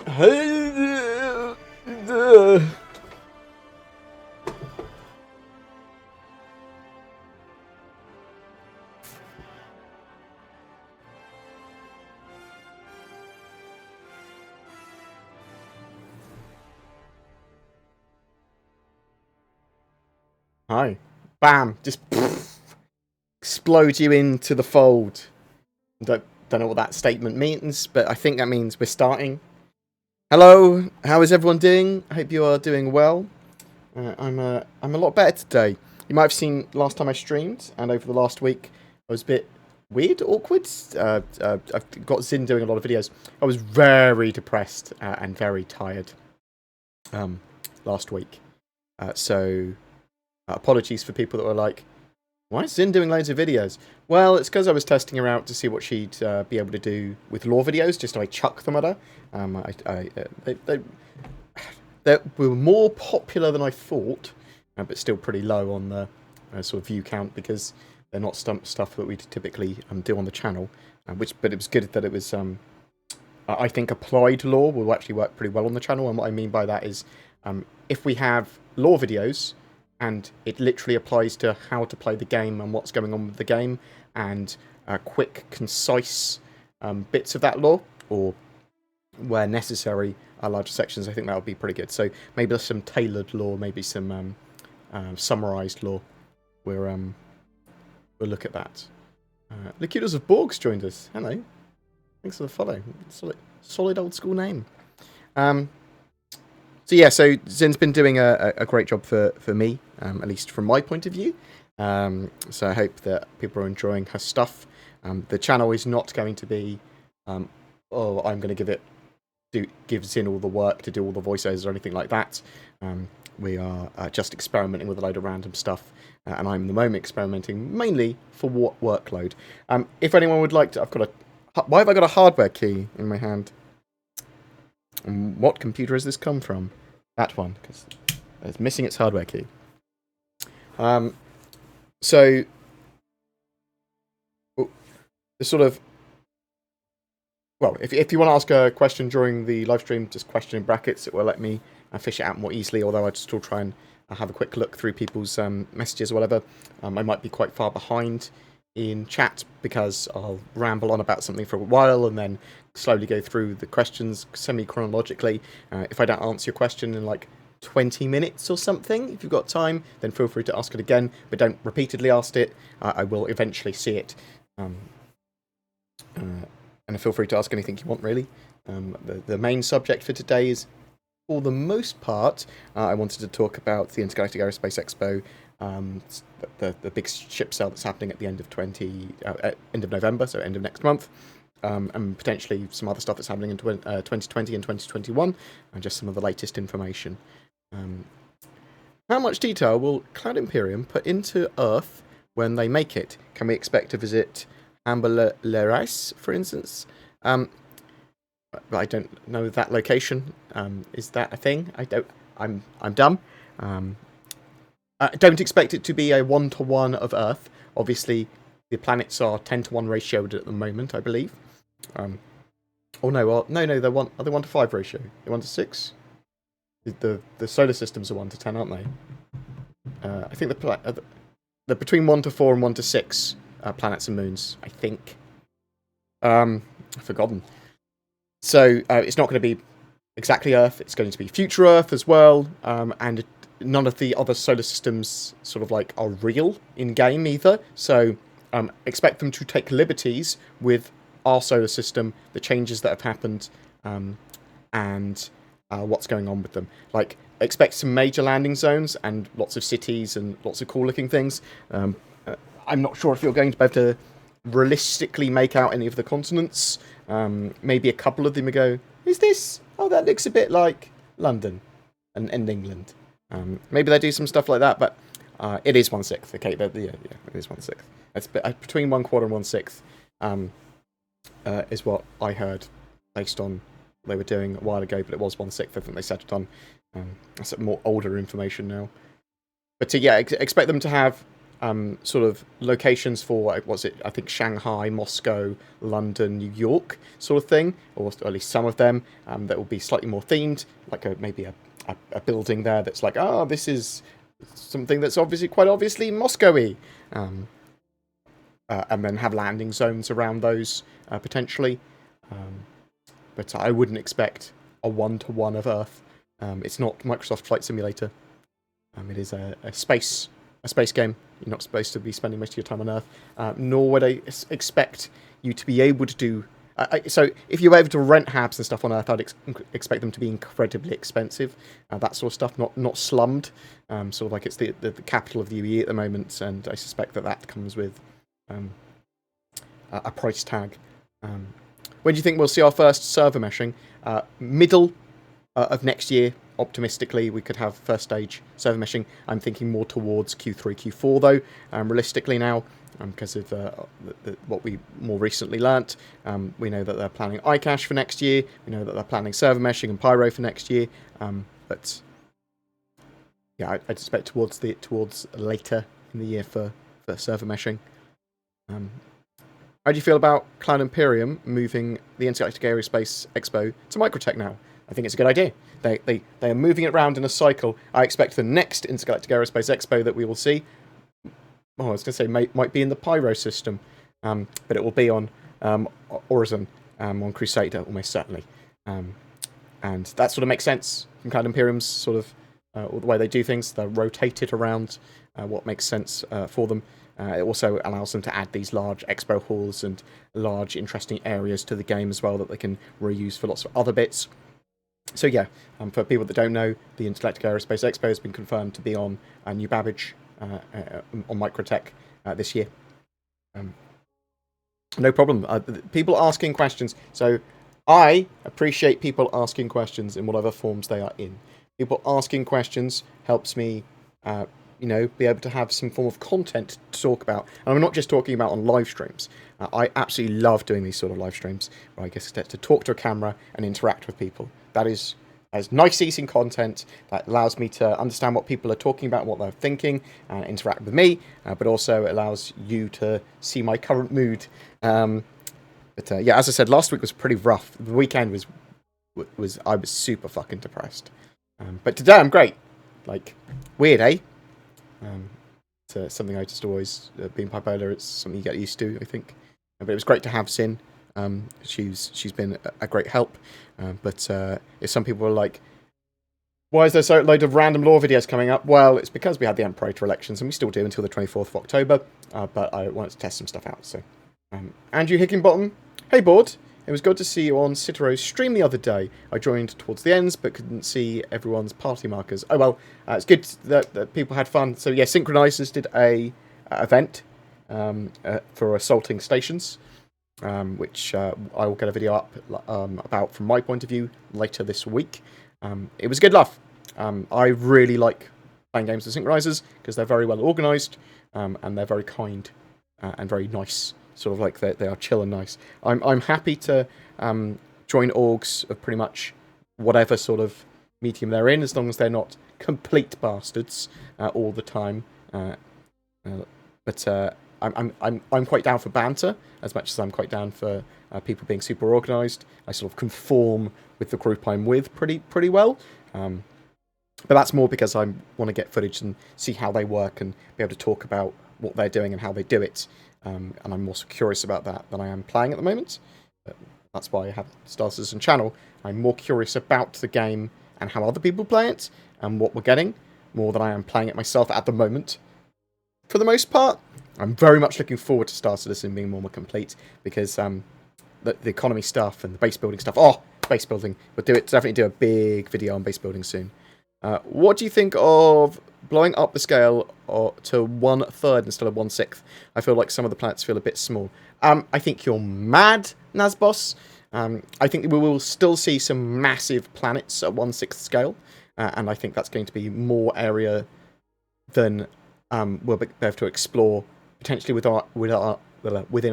Hi. Bam. Just explode you into the fold. Don't know what that statement means, but I think that means we're starting. Hello. How is everyone doing? I hope you are doing well. I'm a lot better today. You might have seen last time I streamed, and over the last week I was a bit weird, awkward. I've got Zin doing a lot of videos. I was very depressed and very tired last week. So apologies for people that were like, why is Zin doing loads of videos? Well, it's because I was testing her out to see what she'd be able to do with lore videos, just so I chuck them at her. They were more popular than I thought, but still pretty low on the sort of view count, because they're not stuff that we typically do on the channel. But it was good that it was, I think applied lore will actually work pretty well on the channel, and what I mean by that is, if we have lore videos, and it literally applies to how to play the game and what's going on with the game, and quick, concise bits of that lore, or where necessary, larger sections, I think that would be pretty good. So maybe there's some tailored lore, maybe some summarised lore. We'll look at that. Locutus of Borgs joined us. Hello. Thanks for the follow. Solid old school name. So yeah, so Zin's been doing a great job for me, at least from my point of view. So I hope that people are enjoying her stuff. The channel is not going to be, I'm going to give Zin all the work to do all the voiceovers or anything like that. We are just experimenting with a load of random stuff, and I'm at the moment experimenting mainly for workload. If anyone would like to, why have I got a hardware key in my hand? And what computer has this come from? That one, because it's missing its hardware key. So, the sort of, well, if you want to ask a question during the live stream, just question in brackets. It will let me fish it out more easily, although I'd still try and have a quick look through people's messages or whatever. I might be quite far behind in chat, because I'll ramble on about something for a while and then slowly go through the questions semi-chronologically. If I don't answer your question in like 20 minutes or something, if you've got time, then feel free to ask it again, but don't repeatedly ask it. I will eventually see it. And feel free to ask anything you want, really. The main subject for today is, for the most part, I wanted to talk about the Intergalactic Aerospace Expo, the big ship sale that's happening at the end of end of November, so end of next month, and potentially some other stuff that's happening in 2020 and 2021, and just some of the latest information. How much detail will Cloud Imperium put into Earth when they make it? Can we expect to visit Amber Lerais, for instance? I don't know that location. Is that a thing? I'm dumb. I don't expect it to be a 1-to-1 of Earth. Obviously, the planets are 10-to-1 ratioed at the moment, I believe. No, they're are they 1-to-5 ratio? They're 1-to-6? The solar systems are 1-to-10, aren't they? I think they're between 1-to-4 and 1-to-6 planets and moons, I think. I've forgotten. So it's not going to be exactly Earth. It's going to be future Earth as well, and none of the other solar systems sort of like are real in game either. So expect them to take liberties with our solar system, the changes that have happened, and what's going on with them. Like, expect some major landing zones and lots of cities and lots of cool looking things. I'm not sure if you're going to be able to realistically make out any of the continents. Maybe a couple of them will go, is this? Oh, that looks a bit like London and England. Maybe they do some stuff like that, but it is 1/6. Okay, yeah, it is 1/6. It's between 1/4 and 1/6. Is what I heard based on what they were doing a while ago, but it was 1/6. I think they settled on. That's more older information now. But yeah, expect them to have sort of locations for, what's it, I think Shanghai, Moscow, London, New York sort of thing, or at least some of them, that will be slightly more themed, like maybe a building there that's like, oh, this is something that's quite obviously Moscow-y. And then have landing zones around those, potentially. But I wouldn't expect a one-to-one of Earth. It's not Microsoft Flight Simulator. It is a space game. You're not supposed to be spending most of your time on Earth. Nor would I expect you to be able to do... so if you were able to rent habs and stuff on Earth, I'd expect them to be incredibly expensive. That sort of stuff, not slummed. Sort of like it's the capital of the IAE at the moment, and I suspect that comes with a price tag. When do you think we'll see our first server meshing? Middle of next year, optimistically, we could have first stage server meshing. I'm thinking more towards Q3, Q4 though, realistically now, because of what we more recently learnt. We know that they're planning iCache for next year. We know that they're planning server meshing and Pyro for next year. But yeah, I'd expect towards later in the year for server meshing. How do you feel about Cloud Imperium moving the Intergalactic Aerospace Expo to Microtech now? I think it's a good idea. They are moving it around in a cycle. I expect the next Intergalactic Aerospace Expo that we will see, I was going to say might be in the Pyro system, but it will be on Horizon, on Crusader, almost certainly. And that sort of makes sense from Cloud Imperium's sort of the way they do things. They're rotated around what makes sense for them. It also allows them to add these large expo halls and large interesting areas to the game as well that they can reuse for lots of other bits. So yeah, for people that don't know, the Intergalactic Aerospace Expo has been confirmed to be on New Babbage on Microtech this year. No problem. People asking questions. So I appreciate people asking questions in whatever forms they are in. People asking questions helps me be able to have some form of content to talk about. And I'm not just talking about on live streams. I absolutely love doing these sort of live streams where I get to talk to a camera and interact with people. That is nice, easy content that allows me to understand what people are talking about, what they're thinking, and interact with me, but also allows you to see my current mood. But yeah, as I said, last week was pretty rough. The weekend I was super fucking depressed. But today I'm great. Like, weird, eh? It's something I just always, being bipolar, it's something you get used to, I think. But it was great to have Sin. She's been a great help. But if some people are like, why is there so load of random lore videos coming up? Well, it's because we had the Emperor elections, and we still do until the 24th of October. But I wanted to test some stuff out. So, Andrew Higginbottom, hey Board. It was good to see you on Citero's stream the other day. I joined towards the ends, but couldn't see everyone's party markers. Oh well, it's good that people had fun. So yeah, Synchronizers did a event for assaulting stations, which I will get a video up about from my point of view later this week. It was a good laugh. I really like playing games with Synchronizers because they're very well organised and they're very kind and very nice. Sort of like they are chill and nice. I'm happy to join orgs of pretty much whatever sort of medium they're in, as long as they're not complete bastards all the time. But I'm quite down for banter as much as I'm quite down for people being super organised. I sort of conform with the group I'm with pretty well. But that's more because I want to get footage and see how they work and be able to talk about what they're doing and how they do it. And I'm more curious about that than I am playing at the moment. But that's why I have Star Citizen channel. I'm more curious about the game and how other people play it and what we're getting, more than I am playing it myself at the moment. For the most part, I'm very much looking forward to Star Citizen being more complete because the economy stuff and the base building stuff. Oh, base building. We'll definitely do a big video on base building soon. What do you think of blowing up the scale to 1/3 instead of 1/6? I feel like some of the planets feel a bit small. I think you're mad, Nazbos. I think we will still see some massive planets at 1/6 scale, and I think that's going to be more area than we'll be able to explore potentially within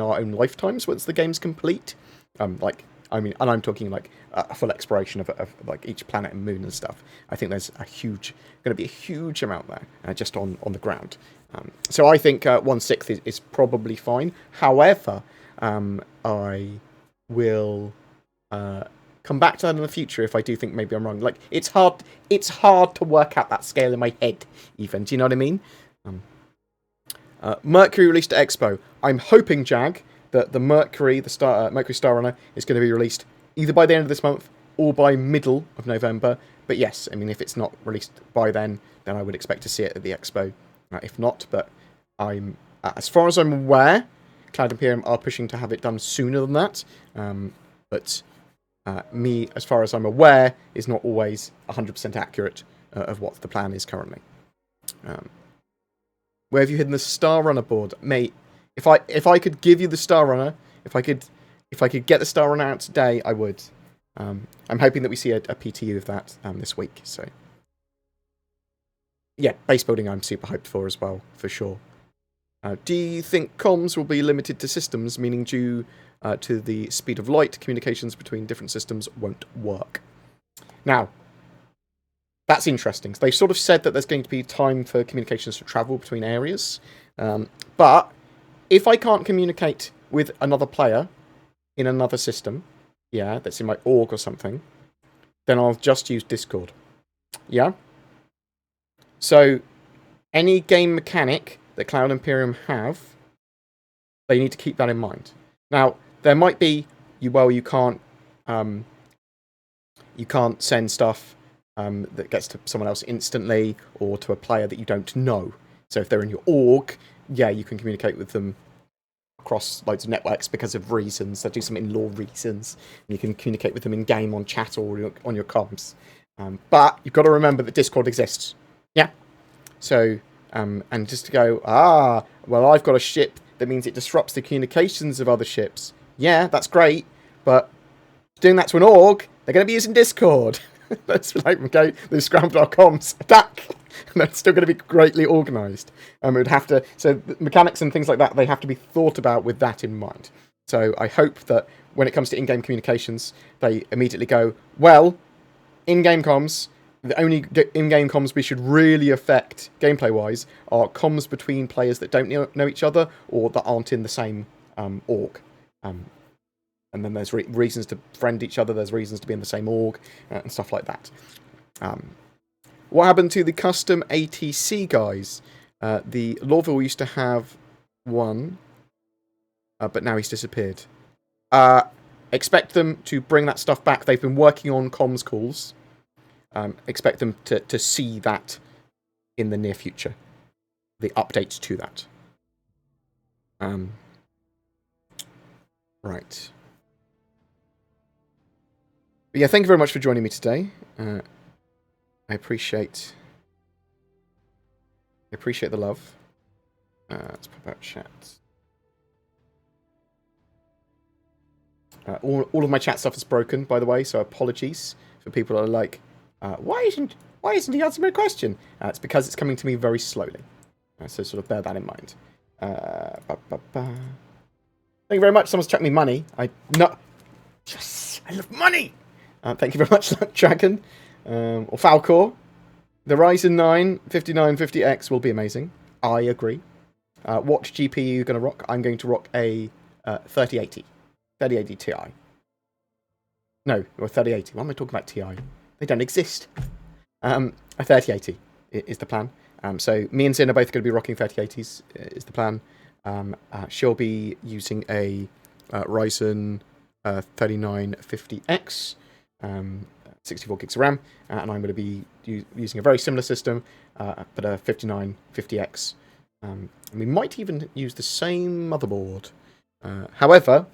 our own lifetimes once the game's complete. Like I mean, and I'm talking like a full exploration of like each planet and moon and stuff. I think there's going to be a huge amount there just on the ground. So I think 1/6 is probably fine. However, I will come back to that in the future if I do think maybe I'm wrong. Like it's hard to work out that scale in my head. Even, do you know what I mean? Mercury released at Expo. I'm hoping, Jag, that the Mercury Star Runner is going to be released either by the end of this month or by middle of November. But yes, I mean, if it's not released by then I would expect to see it at the Expo. If not, but I'm as far as I'm aware, Cloud Imperium are pushing to have it done sooner than that. But me, as far as I'm aware, is not always 100% accurate of what the plan is currently. Where have you hidden the Star Runner board, mate? If I could give you the Star Runner, if I could get the Star Runner out today, I would. I'm hoping that we see a PTU of that this week. So yeah, base building I'm super hyped for as well, for sure. Do you think comms will be limited to systems, meaning due to the speed of light, communications between different systems won't work? Now, that's interesting. They've sort of said that there's going to be time for communications to travel between areas. But if I can't communicate with another player in another system, yeah, that's in my org or something, then I'll just use Discord. Yeah? So, any game mechanic that Cloud Imperium have, they need to keep that in mind. Now, there might be, you can't send stuff that gets to someone else instantly, or to a player that you don't know. So if they're in your org, yeah, you can communicate with them across loads of networks because of reasons. They do some in-law reasons. And you can communicate with them in-game on chat or on your comms. But you've got to remember that Discord exists. Yeah? So, and just to go, well, I've got a ship that means it disrupts the communications of other ships. Yeah, that's great, but doing that to an org, they're going to be using Discord. That's like, okay, they've scrambled our comms, attack! And they're still going to be greatly organised. It would have to, so mechanics and things like that, they have to be thought about with that in mind. So I hope that when it comes to in-game communications, they immediately go, well, in-game comms, the only in-game comms we should really affect gameplay-wise are comms between players that don't know each other or that aren't in the same org. And then there's reasons to friend each other, there's reasons to be in the same org, and stuff like that. What happened to the custom ATC guys? The Lawville used to have one, but now he's disappeared. Expect them to bring that stuff back. They've been working on comms calls. Expect them to see that in the near future. The updates to that. Right. But yeah, thank you very much for joining me today. I appreciate the love. Let's pop out chat. All of my chat stuff is broken, by the way, so apologies for people that are like, why isn't he answering my question? It's because it's coming to me very slowly. So sort of bear that in mind. Thank you very much. Someone's chucked me money. Yes, I love money. Thank you very much, Dragon. Or Falcor. The Ryzen 9 5950X will be amazing. I agree. What GPU are you going to rock? I'm going to rock a 3080. 3080 Ti. No, or 3080. Why am I talking about Ti? They don't exist. A 3080 is the plan. So me and Zin are both going to be rocking 3080s is the plan. She'll be using a Ryzen 3950X. 64 gigs of RAM, and I'm going to be using a very similar system, but a 5950X. And we might even use the same motherboard. However,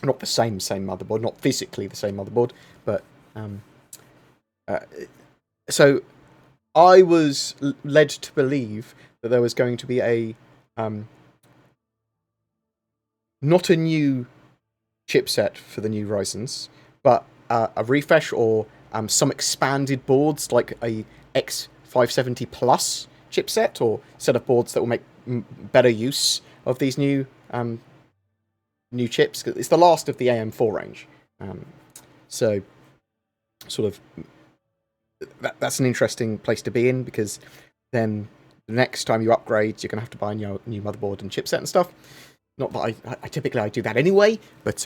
not the same motherboard, not physically the same motherboard, but so I was led to believe that there was going to be a not a new chipset for the new Ryzens, but a refresh or some expanded boards like a X570 Plus chipset or set of boards that will make better use of these new chips. It's the last of the AM4 range. So, sort of, that's an interesting place to be in, because then the next time you upgrade, you're going to have to buy a new motherboard and chipset and stuff. Not that I typically do that anyway, but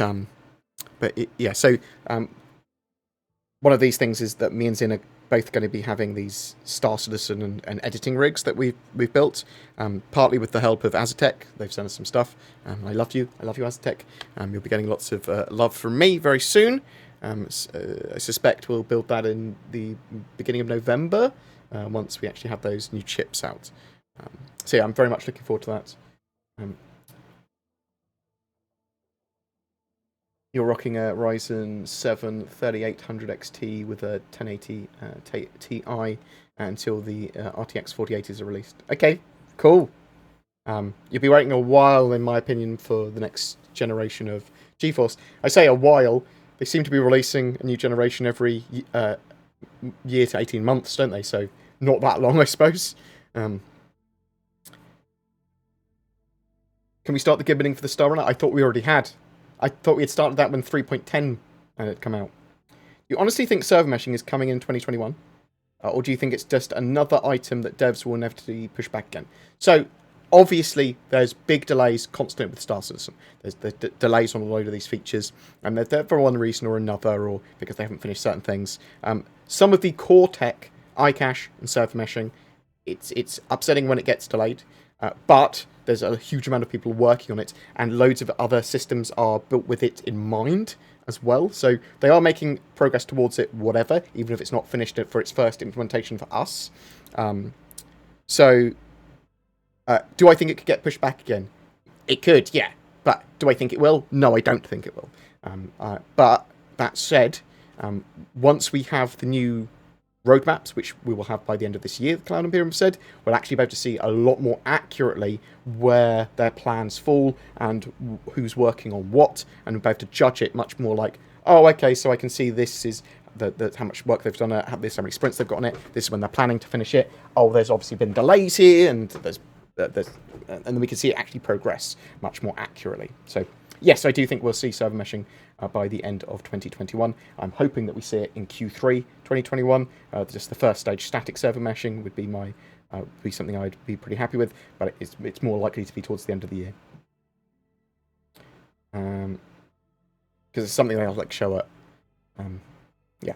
yeah. So one of these things is that me and Zin are both going to be having these Star Citizen and editing rigs that we've built, partly with the help of Azatec. They've sent us some stuff. I love you, Azatec. You'll be getting lots of love from me very soon. I suspect we'll build that in the beginning of November, once we actually have those new chips out. So yeah, I'm very much looking forward to that. You're rocking a Ryzen 7 3800 XT with a 1080 Ti until the RTX 4080s are released. Okay, cool. You'll be waiting a while, in my opinion, for the next generation of GeForce. I say a while. They seem to be releasing a new generation every year to 18 months, don't they? So not that long, I suppose. Can we start the gibbeting for the Star Runner? I thought we already had. I thought we had started that when 3.10 had come out. Do you honestly think server meshing is coming in 2021? Or do you think it's just another item that devs will inevitably push back again? So, obviously, there's big delays constant with Star Citizen. There's delays on a load of these features, and they're there for one reason or another, or because they haven't finished certain things. Some of the core tech, iCache and server meshing, it's upsetting when it gets delayed, but there's a huge amount of people working on it, and loads of other systems are built with it in mind as well. So they are making progress towards it, whatever, even if it's not finished for its first implementation for us. Do I think it could get pushed back again? It could, yeah. But do I think it will? No, I don't think it will. But that said, once we have the new roadmaps, which we will have by the end of this year, the Cloud Imperium said, we'll actually be able to see a lot more accurately where their plans fall and who's working on what, and we'll be able to judge it much more like, oh, okay, so I can see this is how much work they've done, how many sprints they've got on it, this is when they're planning to finish it, oh, there's obviously been delays here, and and then we can see it actually progress much more accurately. So yes, I do think we'll see server meshing by the end of 2021. I'm hoping that we see it in Q3 2021. Just the first stage static server meshing would be be something I'd be pretty happy with, but it's more likely to be towards the end of the year. Because it's something I'll like show up. Yeah.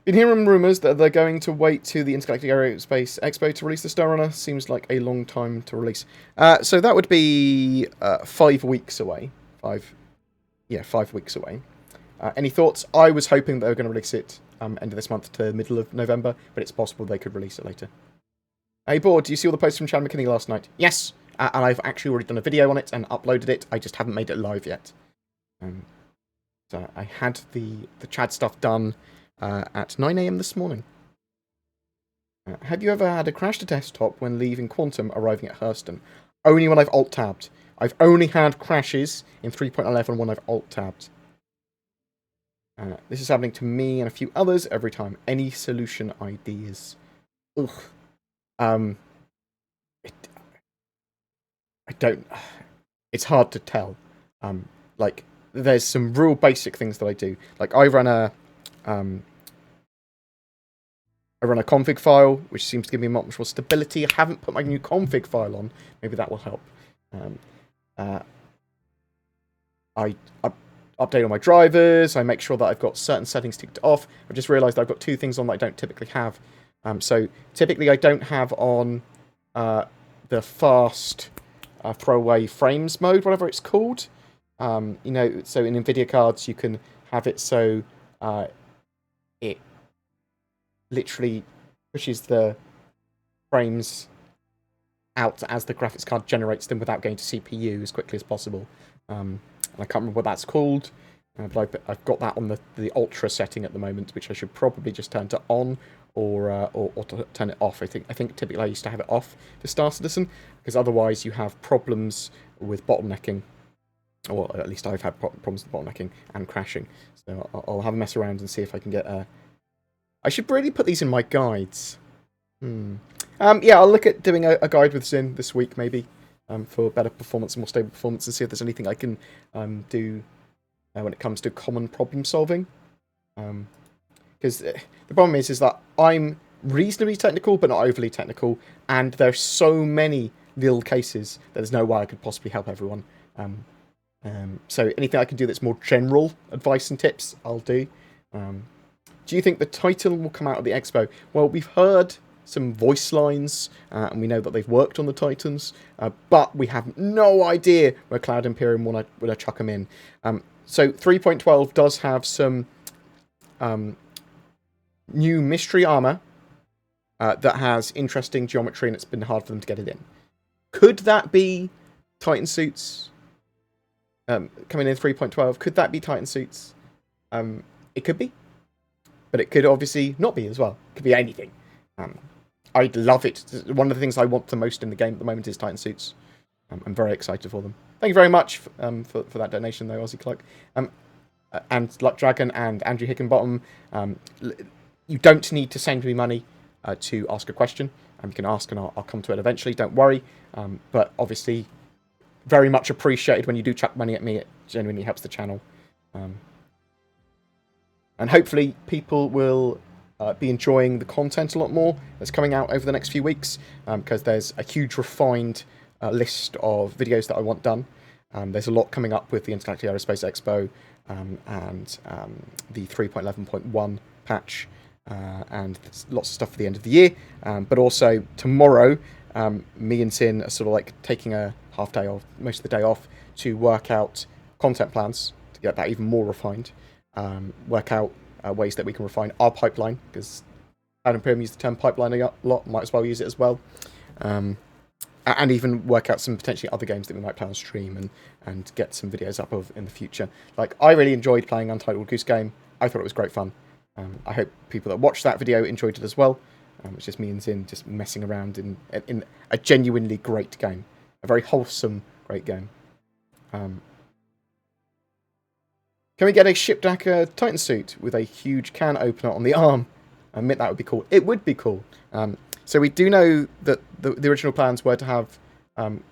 Been hearing rumours that they're going to wait to the Intergalactic Aerospace Expo to release the Star Runner. Seems like a long time to release. So that would be 5 weeks away. 5 weeks away. Any thoughts? I was hoping they were going to release it end of this month to middle of November, but it's possible they could release it later. Hey, Bored, do you see all the posts from Chad McKinney last night? Yes, and I've actually already done a video on it and uploaded it. I just haven't made it live yet. So I had the Chad stuff done at 9 AM this morning. Have you ever had a crash to desktop when leaving Quantum arriving at Hurston? Only when I've alt-tabbed. I've only had crashes in 3.11 when I've alt-tabbed. This is happening to me and a few others every time. Any solution ideas? Ugh. I don't... It's hard to tell. Like, there's some real basic things that I do. Like, I run a config file, which seems to give me much more stability. I haven't put my new config file on. Maybe that will help. I update all my drivers. I make sure that I've got certain settings ticked off. I've just realised I've got 2 things on that I don't typically have. So typically I don't have on the fast throwaway frames mode, whatever it's called. So in NVIDIA cards you can have it so it literally pushes the frames out as the graphics card generates them without going to CPU as quickly as possible. I can't remember what that's called, but I've got that on the ultra setting at the moment, which I should probably just turn to on or to turn it off. I think typically I used to have it off for Star Citizen, because otherwise you have problems with bottlenecking, or at least I've had problems with bottlenecking and crashing. So I'll have a mess around and see if I can get I should really put these in my guides. Yeah, I'll look at doing a guide with Zin this week, maybe. for better performance and more stable performance, and see if there's anything I can do when it comes to common problem solving. Because the problem is that I'm reasonably technical, but not overly technical, and there's so many little cases that there's no way I could possibly help everyone. So anything I can do that's more general advice and tips, I'll do. Do you think the Titan will come out of the Expo? Well, we've heard some voice lines, and we know that they've worked on the Titans, but we have no idea where Cloud Imperium want to chuck them in. So 3.12 does have some new mystery armor that has interesting geometry, and it's been hard for them to get it in. Could that be Titan suits coming in 3.12? Could that be Titan suits? It could be, but it could obviously not be as well. It could be anything. I'd love it. One of the things I want the most in the game at the moment is Titan suits. I'm very excited for them. Thank you very much for that donation, though, Aussie Clark. And Luck Dragon and Andrew Hickenbottom, you don't need to send me money to ask a question. You can ask and I'll come to it eventually, don't worry. But obviously, very much appreciated when you do chuck money at me. It genuinely helps the channel. And hopefully people will be enjoying the content a lot more that's coming out over the next few weeks, because there's a huge refined list of videos that I want done. There's a lot coming up with the Intergalactic Aerospace Expo and the 3.11.1 patch, and lots of stuff for the end of the year. But also tomorrow, me and Sin are sort of like taking a half day off, most of the day off, to work out content plans to get that even more refined. Work out ways that we can refine our pipeline, because Cloud Imperium use the term pipeline a lot, might as well use it as well. And even work out some potentially other games that we might play on stream and get some videos up of in the future. Like, I really enjoyed playing Untitled Goose Game. I thought it was great fun. I hope people that watched that video enjoyed it as well. It's just me and Zin just messing around in a genuinely great game. A very wholesome, great game. Can we get a Shipdacker Titan suit with a huge can opener on the arm? I admit that would be cool. It would be cool. So we do know that the original plans were to have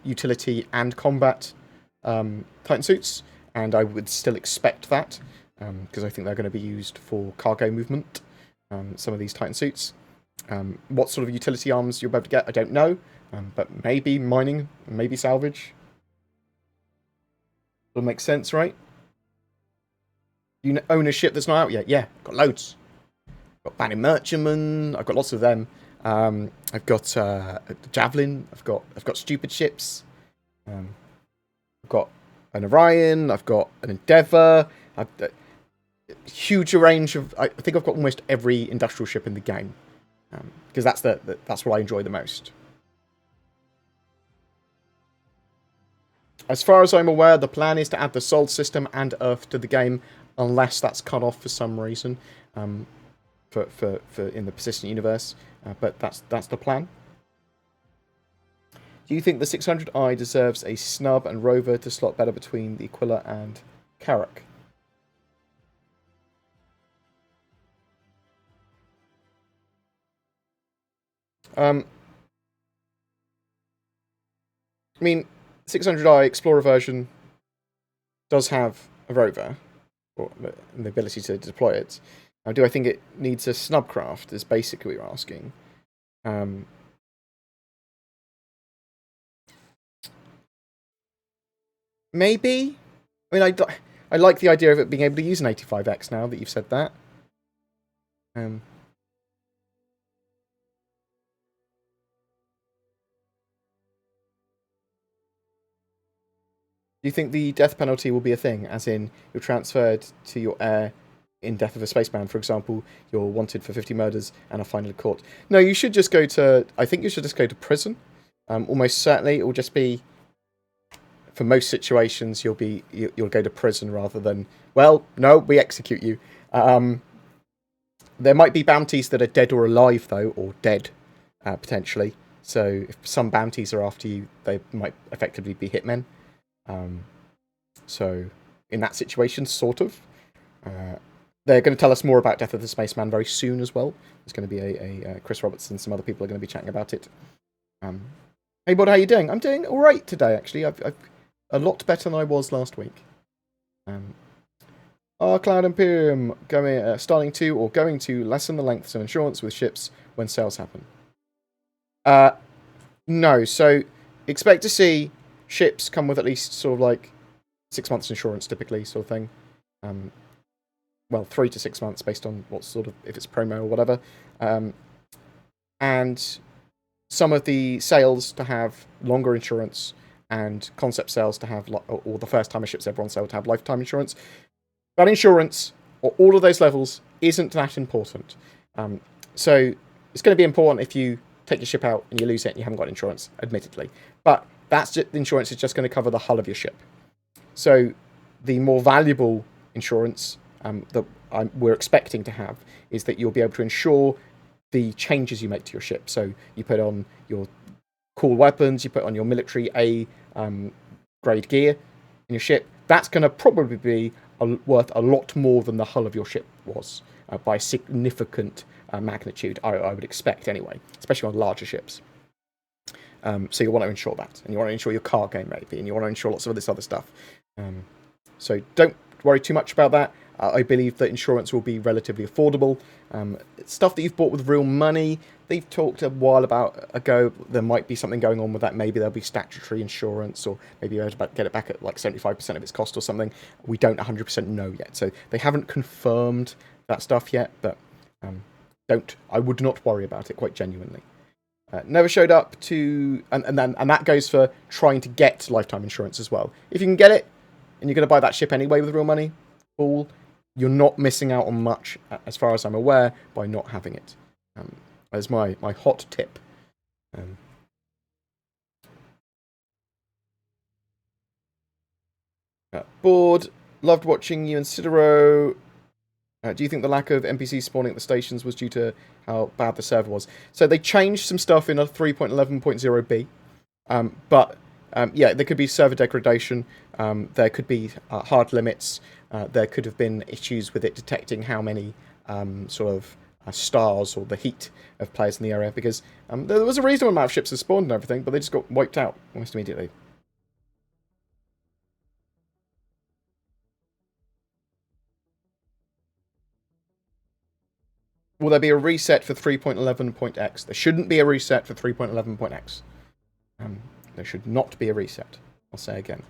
utility and combat Titan suits, and I would still expect that, because I think they're going to be used for cargo movement, some of these Titan suits. What sort of utility arms you'll be able to get, I don't know, but maybe mining, maybe salvage. It'll make sense, right? You own a ship that's not out yet? Yeah, got loads. Got Banning Merchantman, I've got lots of them. I've got a Javelin, I've got stupid ships. I've got an Orion, I've got an Endeavour, I've huge range of. I think I've got almost every industrial ship in the game, because that's what I enjoy the most. As far as I'm aware, the plan is to add the Sol system and Earth to the game, unless that's cut off for some reason, for in the persistent universe. But that's the plan. Do you think the 600i deserves a snub and rover to slot better between the Aquila and Carrack? I mean, 600i Explorer version does have a rover, or the ability to deploy it. Do I think it needs a snubcraft, is basically what you're asking. Maybe? I mean, I like the idea of it being able to use an 85X now that you've said that. Do you think the death penalty will be a thing, as in you're transferred to your heir in Death of a Spaceman, for example, you're wanted for 50 murders and are finally caught? No, you should just go to... I think you should just go to prison. Almost certainly it will just be... For most situations, you'll go to prison rather than... Well, no, we execute you. There might be bounties that are dead or alive, though, or dead, potentially. So if some bounties are after you, they might effectively be hitmen. So in that situation, sort of. They're going to tell us more about Death of the Spaceman very soon as well. There's going to be a Chris Roberts and some other people are going to be chatting about it. Hey, bud, how you doing? I'm doing all right today, actually. I've a lot better than I was last week. Are Cloud Imperium starting to or going to lessen the lengths of insurance with ships when sales happen? No. So expect to see ships come with at least sort of like 6 months insurance, typically, sort of thing. Well, 3 to 6 months based on what sort of, if it's promo or whatever. And some of the sales to have longer insurance, and concept sales to have, or the first time a ship's ever on sale to have lifetime insurance. That insurance, or all of those levels, isn't that important. So it's going to be important if you take your ship out and you lose it and you haven't got insurance, admittedly. But the insurance is just going to cover the hull of your ship. So the more valuable insurance that we're expecting to have is that you'll be able to insure the changes you make to your ship. So you put on your cool weapons, you put on your military A grade gear in your ship. That's going to probably be worth a lot more than the hull of your ship was, by significant magnitude, I would expect anyway, especially on larger ships. So you want to insure that, and you want to insure your cargo maybe, and you want to insure lots of this other stuff. So don't worry too much about that. I believe that insurance will be relatively affordable. Stuff that you've bought with real money, they've talked a while ago, there might be something going on with that. Maybe there'll be statutory insurance, or maybe you'll get it back at like 75% of its cost or something. We don't 100% know yet. So they haven't confirmed that stuff yet, but I would not worry about it, quite genuinely. Never showed up to, and that goes for trying to get lifetime insurance as well. If you can get it, and you're going to buy that ship anyway with real money, cool. You're not missing out on much, as far as I'm aware, by not having it. That's my hot tip. Bored. Loved watching you and Sidero. Do you think the lack of NPCs spawning at the stations was due to how bad the server was? So they changed some stuff in a 3.11.0b. But yeah, there could be server degradation. There could be hard limits. There could have been issues with it detecting how many sort of stars or the heat of players in the area, because there was a reasonable amount of ships that spawned and everything, but they just got wiped out almost immediately. Will there be a reset for 3.11.x? There shouldn't be a reset for 3.11.x. There should not be a reset. I'll say again.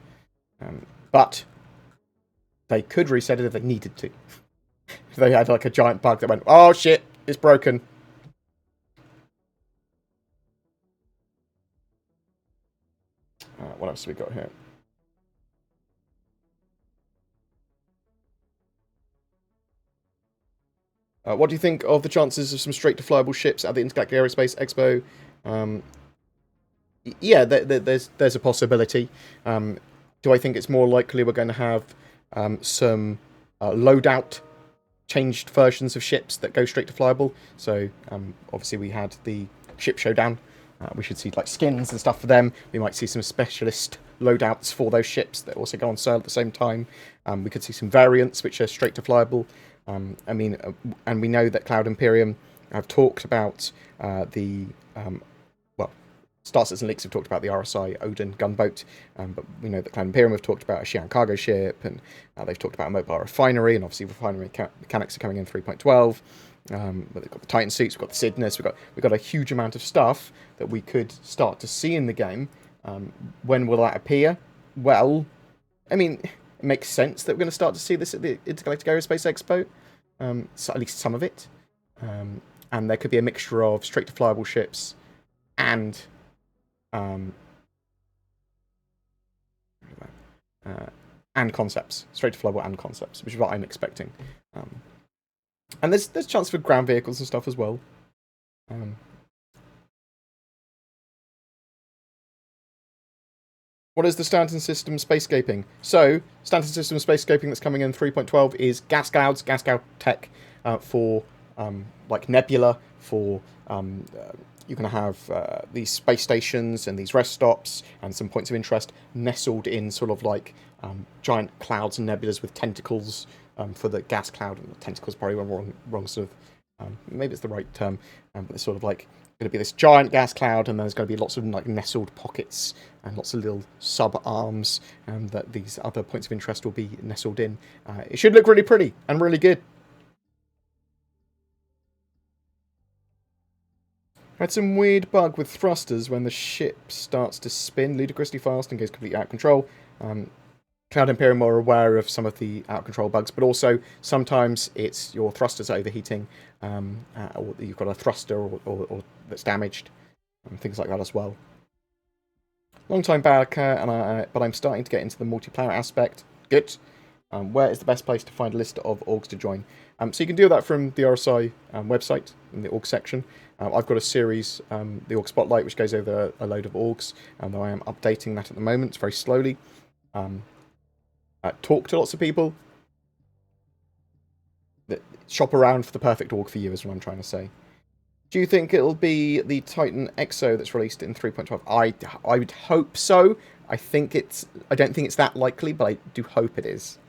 But they could reset it if they needed to. If they had like a giant bug that went, oh shit, it's broken. What else have we got here? What do you think of the chances of some straight-to-flyable ships at the Intergalactic Aerospace Expo? Yeah, there's a possibility. Do I think it's more likely we're going to have some loadout changed versions of ships that go straight to flyable? So obviously we had the ship showdown. We should see like skins and stuff for them. We might see some specialist loadouts for those ships that also go on sale at the same time. We could see some variants which are straight to flyable. I mean, and we know that Cloud Imperium have talked about Star Citizen Leaks have talked about the RSI Odin gunboat, but we know that Cloud Imperium have talked about a Xi'an cargo ship, and they've talked about a mobile refinery, and obviously refinery mechanics are coming in 3.12. But they've got the Titan suits, we've got the Cygnus, we've got a huge amount of stuff that we could start to see in the game. When will that appear? Well, I mean, it makes sense that we're going to start to see this at the Intergalactic Aerospace Expo, so at least some of it. And there could be a mixture of straight-to-flyable ships and concepts, straight-to-flyable and concepts, which is what I'm expecting. And there's chance for ground vehicles and stuff as well. What is the Stanton System spacescaping? So, Stanton System spacescaping that's coming in 3.12 is gas cloud tech for like nebula, for you're going to have these space stations and these rest stops and some points of interest nestled in sort of like giant clouds and nebulas with tentacles for the gas cloud. And the tentacles probably wrong sort of, maybe it's the right term, but it's sort of like going to be this giant gas cloud, and there's going to be lots of like nestled pockets and lots of little sub-arms that these other points of interest will be nestled in. It should look really pretty and really good. Had some weird bug with thrusters when the ship starts to spin ludicrously fast and goes completely out of control. Cloud Imperium are aware of some of the out-of-control bugs, but also sometimes it's your thrusters overheating, or you've got a thruster or that's damaged, and things like that as well. Long time back, but I'm starting to get into the multiplayer aspect. Good. Where is the best place to find a list of orgs to join? So you can do that from the RSI website in the org section. I've got a series, the Org Spotlight, which goes over a load of orgs, though I am updating that at the moment very slowly. Talk to lots of people. Shop around for the perfect org for you is what I'm trying to say. Do you think it'll be the Titan EXO that's released in 3.12? I would hope so. I don't think it's that likely, but I do hope it is.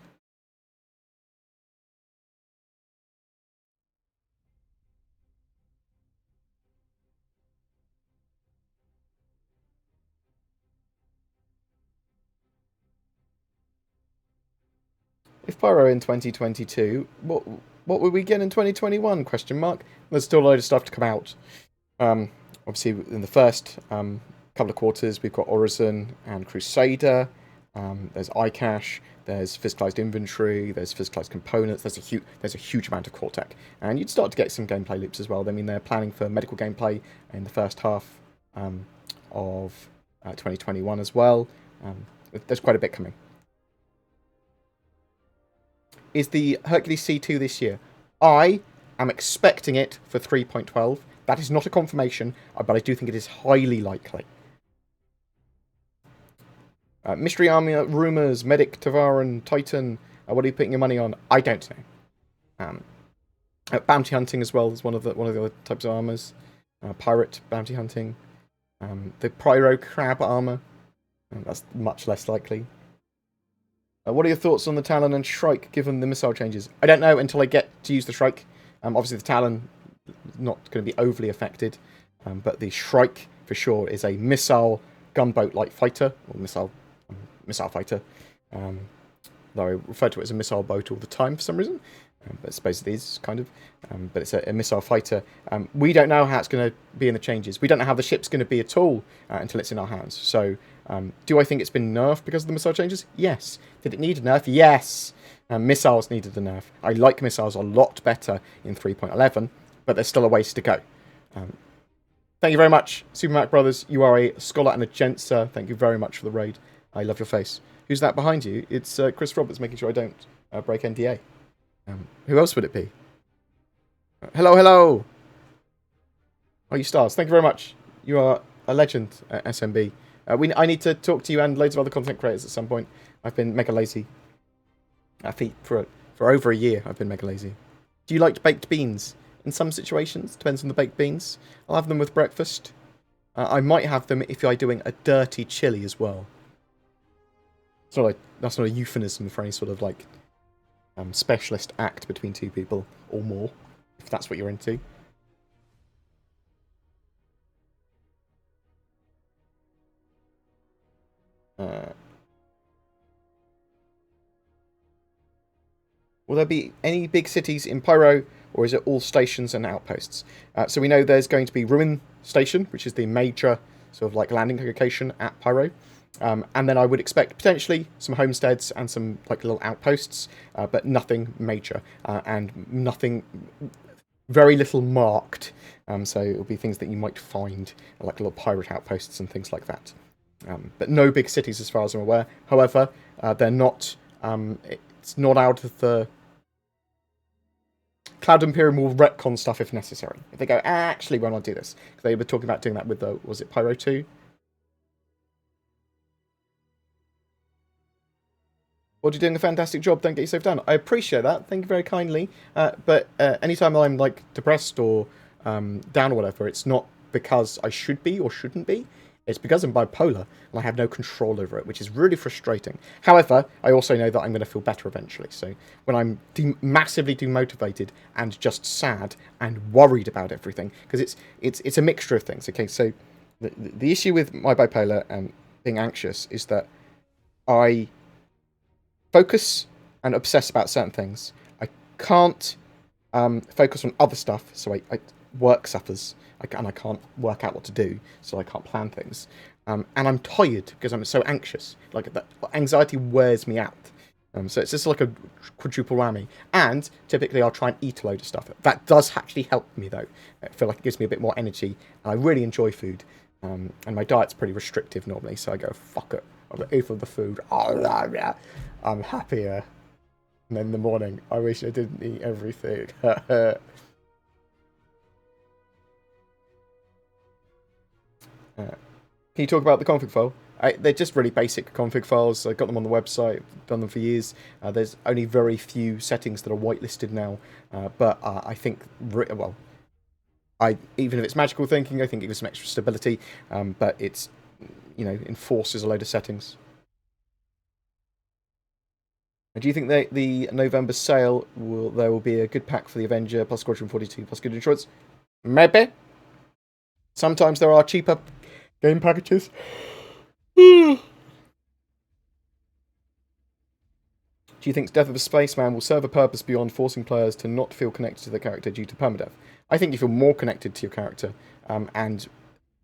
If Pyro in 2022, what would we get in 2021? Question mark. There's still a load of stuff to come out. Obviously, in the first couple of quarters, we've got Horizon and Crusader. There's iCache. There's physicalized inventory. There's physicalized components. There's a huge amount of core tech, and you'd start to get some gameplay loops as well. I mean, they're planning for medical gameplay in the first half of 2021 as well. There's quite a bit coming. Is the Hercules C2 this year? I am expecting it for 3.12. That is not a confirmation, but I do think it is highly likely. Mystery Army rumours, Medic, Tavaran, Titan. What are you putting your money on? I don't know. Bounty hunting as well is one of the other types of armours. Pirate bounty hunting. The Pyro Crab armour. That's much less likely. What are your thoughts on the Talon and Shrike given the missile changes? I don't know until I get to use the Shrike. Obviously the Talon not going to be overly affected, but the Shrike for sure is a missile gunboat-like fighter, or missile fighter. Though I refer to it as a missile boat all the time for some reason. But I suppose it is, kind of. But it's a missile fighter. We don't know how it's going to be in the changes. We don't know how the ship's going to be at all until it's in our hands. So, do I think it's been nerfed because of the missile changes? Yes. Did it need a nerf? Yes. Missiles needed a nerf. I like missiles a lot better in 3.11, but there's still a ways to go. Thank you very much, Super Mac Brothers. You are a scholar and a gent, sir. Thank you very much for the raid. I love your face. Who's that behind you? It's Chris Roberts making sure I don't break NDA. Who else would it be? Hello, hello! Oh, you stars. Thank you very much. You are a legend, SMB. I need to talk to you and loads of other content creators at some point. I've been mega lazy. I think for over a year, I've been mega lazy. Do you like baked beans? In some situations, depends on the baked beans. I'll have them with breakfast. I might have them if you're doing a dirty chili as well. That's not a euphemism for any sort of like specialist act between two people or more, if that's what you're into. Will there be any big cities in Pyro, or is it all stations and outposts? So we know there's going to be Ruin Station, which is the major sort of like landing location at Pyro. And then I would expect potentially some homesteads and some like little outposts, but nothing major and nothing, very little marked. So it'll be things that you might find like little pirate outposts and things like that. But no big cities as far as I'm aware. However, they're not. It's not out of the. Cloud Imperium will retcon stuff if necessary. If they go, actually, we won't do this. They were talking about doing that with the, was it Pyro 2? Well, you're doing a fantastic job. Don't get yourself down. I appreciate that. Thank you very kindly. But anytime I'm like depressed or down or whatever, it's not because I should be or shouldn't be. It's because I'm bipolar and I have no control over it, which is really frustrating. However, I also know that I'm going to feel better eventually. So when I'm massively demotivated and just sad and worried about everything, because it's a mixture of things. Okay, so the issue with my bipolar and being anxious is that I focus and obsess about certain things. I can't focus on other stuff, so I work suffers, and I can't work out what to do, so I can't plan things. And I'm tired because I'm so anxious. Like, that anxiety wears me out. So it's just like a quadruple whammy. And typically I'll try and eat a load of stuff. That does actually help me, though. I feel like it gives me a bit more energy, and I really enjoy food. And my diet's pretty restrictive normally, so I go, fuck it. I'll eat for the food. I'm happier. And then in the morning, I wish I didn't eat everything. Can you talk about the config file? They're just really basic config files. I got them on the website, done them for years. There's only very few settings that are whitelisted now, but I think, well, even if it's magical thinking, I think it gives some extra stability, but it's, enforces a load of settings. Do you think that the November sale there will be a good pack for the Avenger plus Squadron 42 plus good insurance? Maybe. Sometimes there are cheaper game packages. Do you think Death of a Spaceman will serve a purpose beyond forcing players to not feel connected to the character due to permadeath? I think you feel more connected to your character, and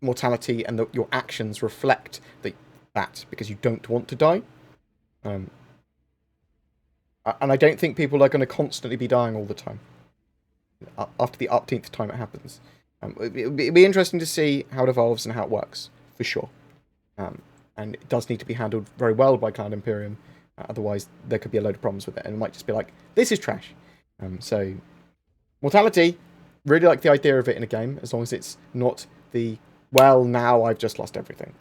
mortality and your actions reflect that because you don't want to die. And I don't think people are going to constantly be dying all the time. After the upteenth time it happens. It'll be interesting to see how it evolves and how it works, for sure. And it does need to be handled very well by Cloud Imperium. Otherwise, there could be a load of problems with it. And it might just be like, this is trash. So, mortality, really like the idea of it in a game, as long as it's not the, well, now I've just lost everything.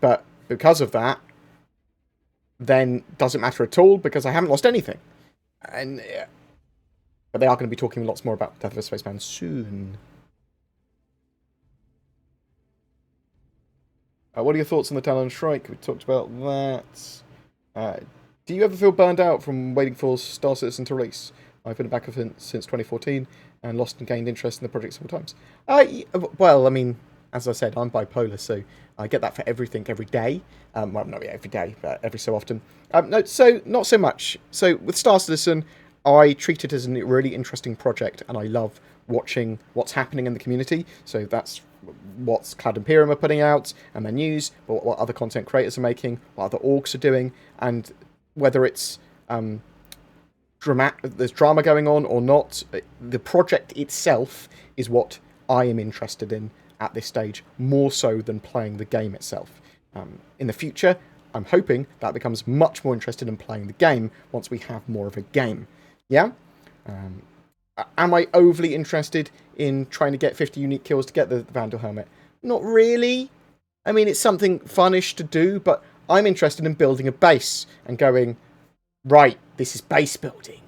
But because of that, then doesn't matter at all, because I haven't lost anything. But they are going to be talking lots more about Death of a Spaceman soon. What are your thoughts on the Talon Strike? We talked about that. Do you ever feel burned out from waiting for Star Citizen to release? I've been back since 2014 and lost and gained interest in the project several times. Well, I mean, as I said, I'm bipolar, so I get that for everything every day. Well, not every day, but every so often. No, so not so much. So with Star Citizen, I treat it as a really interesting project, and I love watching what's happening in the community. So that's what Cloud Imperium are putting out, and their news, what other content creators are making, what other orgs are doing, and whether it's there's drama going on or not. The project itself is what I am interested in at this stage, more so than playing the game itself. In the future, I'm hoping that becomes much more interested in playing the game once we have more of a game. Yeah? Am I overly interested in trying to get 50 unique kills to get the Vandal Helmet? Not really. I mean, it's something funnish to do, but I'm interested in building a base and going, right, this is base building.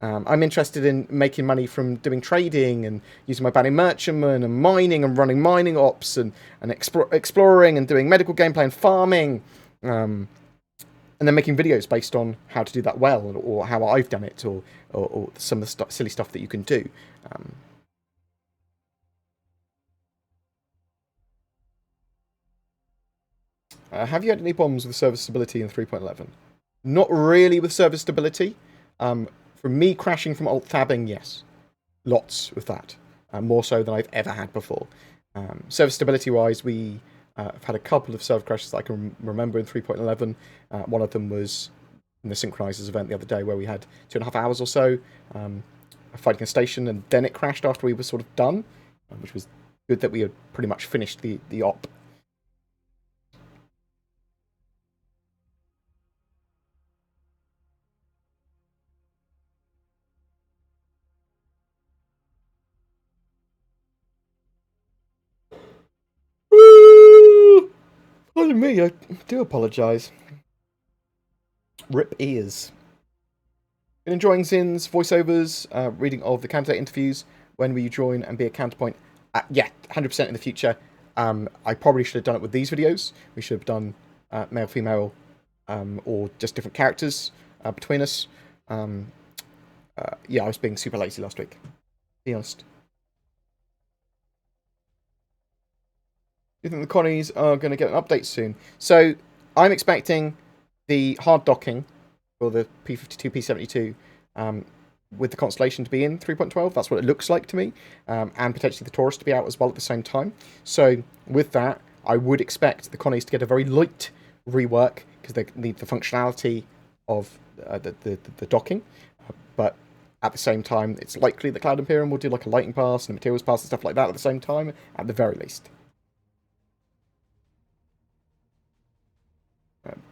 I'm interested in making money from doing trading and using my bounty merchantman and mining and running mining ops and exploring and doing medical gameplay and farming. And then making videos based on how to do that well, or how I've done it, or some of the silly stuff that you can do. Have you had any problems with server stability in 3.11? Not really with server stability. From me crashing from alt-tabbing, yes. Lots with that. More so than I've ever had before. Server stability-wise, we have had a couple of server crashes that I can remember in 3.11. One of them was in the Synchronizers event the other day, where we had 2.5 hours or so fighting a station, and then it crashed after we were sort of done, which was good that we had pretty much finished the op. Pardon me, I do apologise. Rip ears. Been enjoying Zin's voiceovers, reading of the candidate interviews. When will you join and be a counterpoint? Yeah, 100% in the future. I probably should have done it with these videos. We should have done male, female, or just different characters between us. Yeah, I was being super lazy last week. Be honest. You think the Connies are going to get an update soon? So I'm expecting the hard docking for the P52, P72 with the Constellation to be in 3.12. That's what it looks like to me. And potentially the Taurus to be out as well at the same time. So with that, I would expect the Connies to get a very light rework because they need the functionality of the docking. But at the same time, it's likely that Cloud Imperium will do like a lighting pass and a materials pass and stuff like that at the same time, at the very least.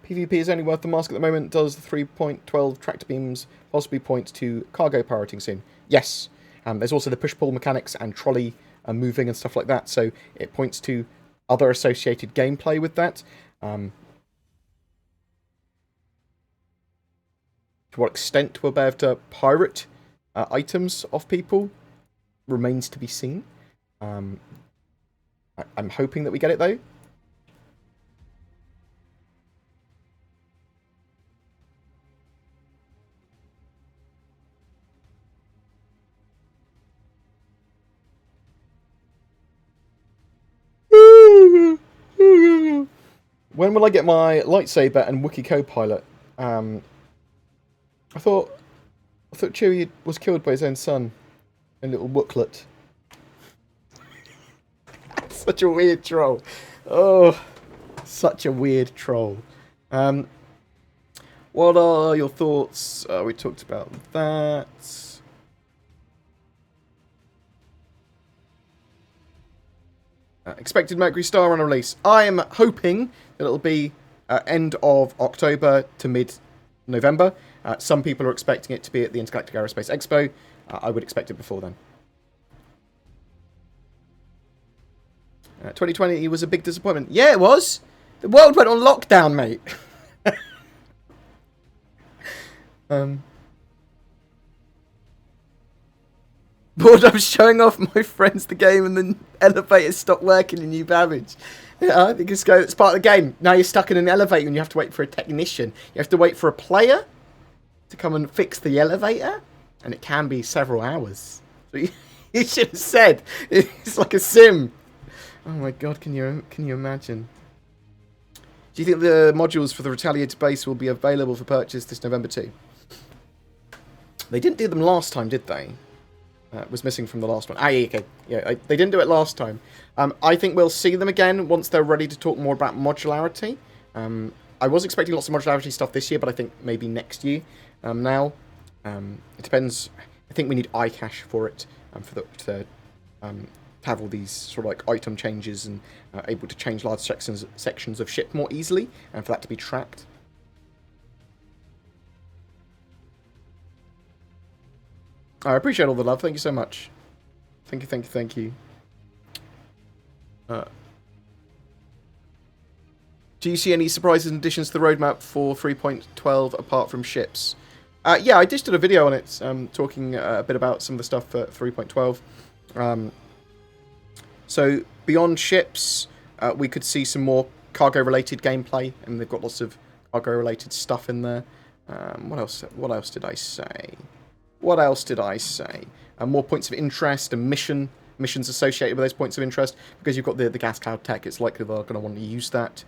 PvP is only worth the mask at the moment. Does the 3.12 tractor beams possibly point to cargo pirating soon? Yes. There's also the push-pull mechanics and trolley moving and stuff like that, so it points to other associated gameplay with that. To what extent we'll be able to pirate items off people remains to be seen. I'm hoping that we get it, though. When will I get my lightsaber and Wookiee co-pilot? I thought Chewie was killed by his own son. A little Wooklet. Such a weird troll. Oh, such a weird troll. What are your thoughts? We talked about that. Expected Mercury Star Runner release. I am hoping that it'll be end of October to mid-November. Some people are expecting it to be at the Intergalactic Aerospace Expo. I would expect it before then. 2020 was a big disappointment. Yeah, it was. The world went on lockdown, mate. Bored, I'm showing off my friends the game and the elevator stopped working in New Babbage. Yeah, I think it's part of the game. Now you're stuck in an elevator and you have to wait for a technician. You have to wait for a player to come and fix the elevator. And it can be several hours. So you should have said, it's like a sim. Oh my god, can you imagine? Do you think the modules for the Retaliator base will be available for purchase this November too? They didn't do them last time, did they? Was missing from the last one. Yeah, okay. Yeah, they didn't do it last time. I think we'll see them again once they're ready to talk more about modularity. I was expecting lots of modularity stuff this year, but I think maybe next year. Now, it depends. I think we need iCache for it, to have all these sort of like item changes and able to change large sections of ship more easily, and for that to be tracked. I appreciate all the love. Thank you so much. Thank you. Do you see any surprises and additions to the roadmap for 3.12 apart from ships? Yeah, I just did a video on it, talking a bit about some of the stuff for 3.12. So, beyond ships, we could see some more cargo-related gameplay, and they've got lots of cargo-related stuff in there. What else did I say? More points of interest and missions associated with those points of interest, because you've got the gas cloud tech. It's likely they're going to want to use that.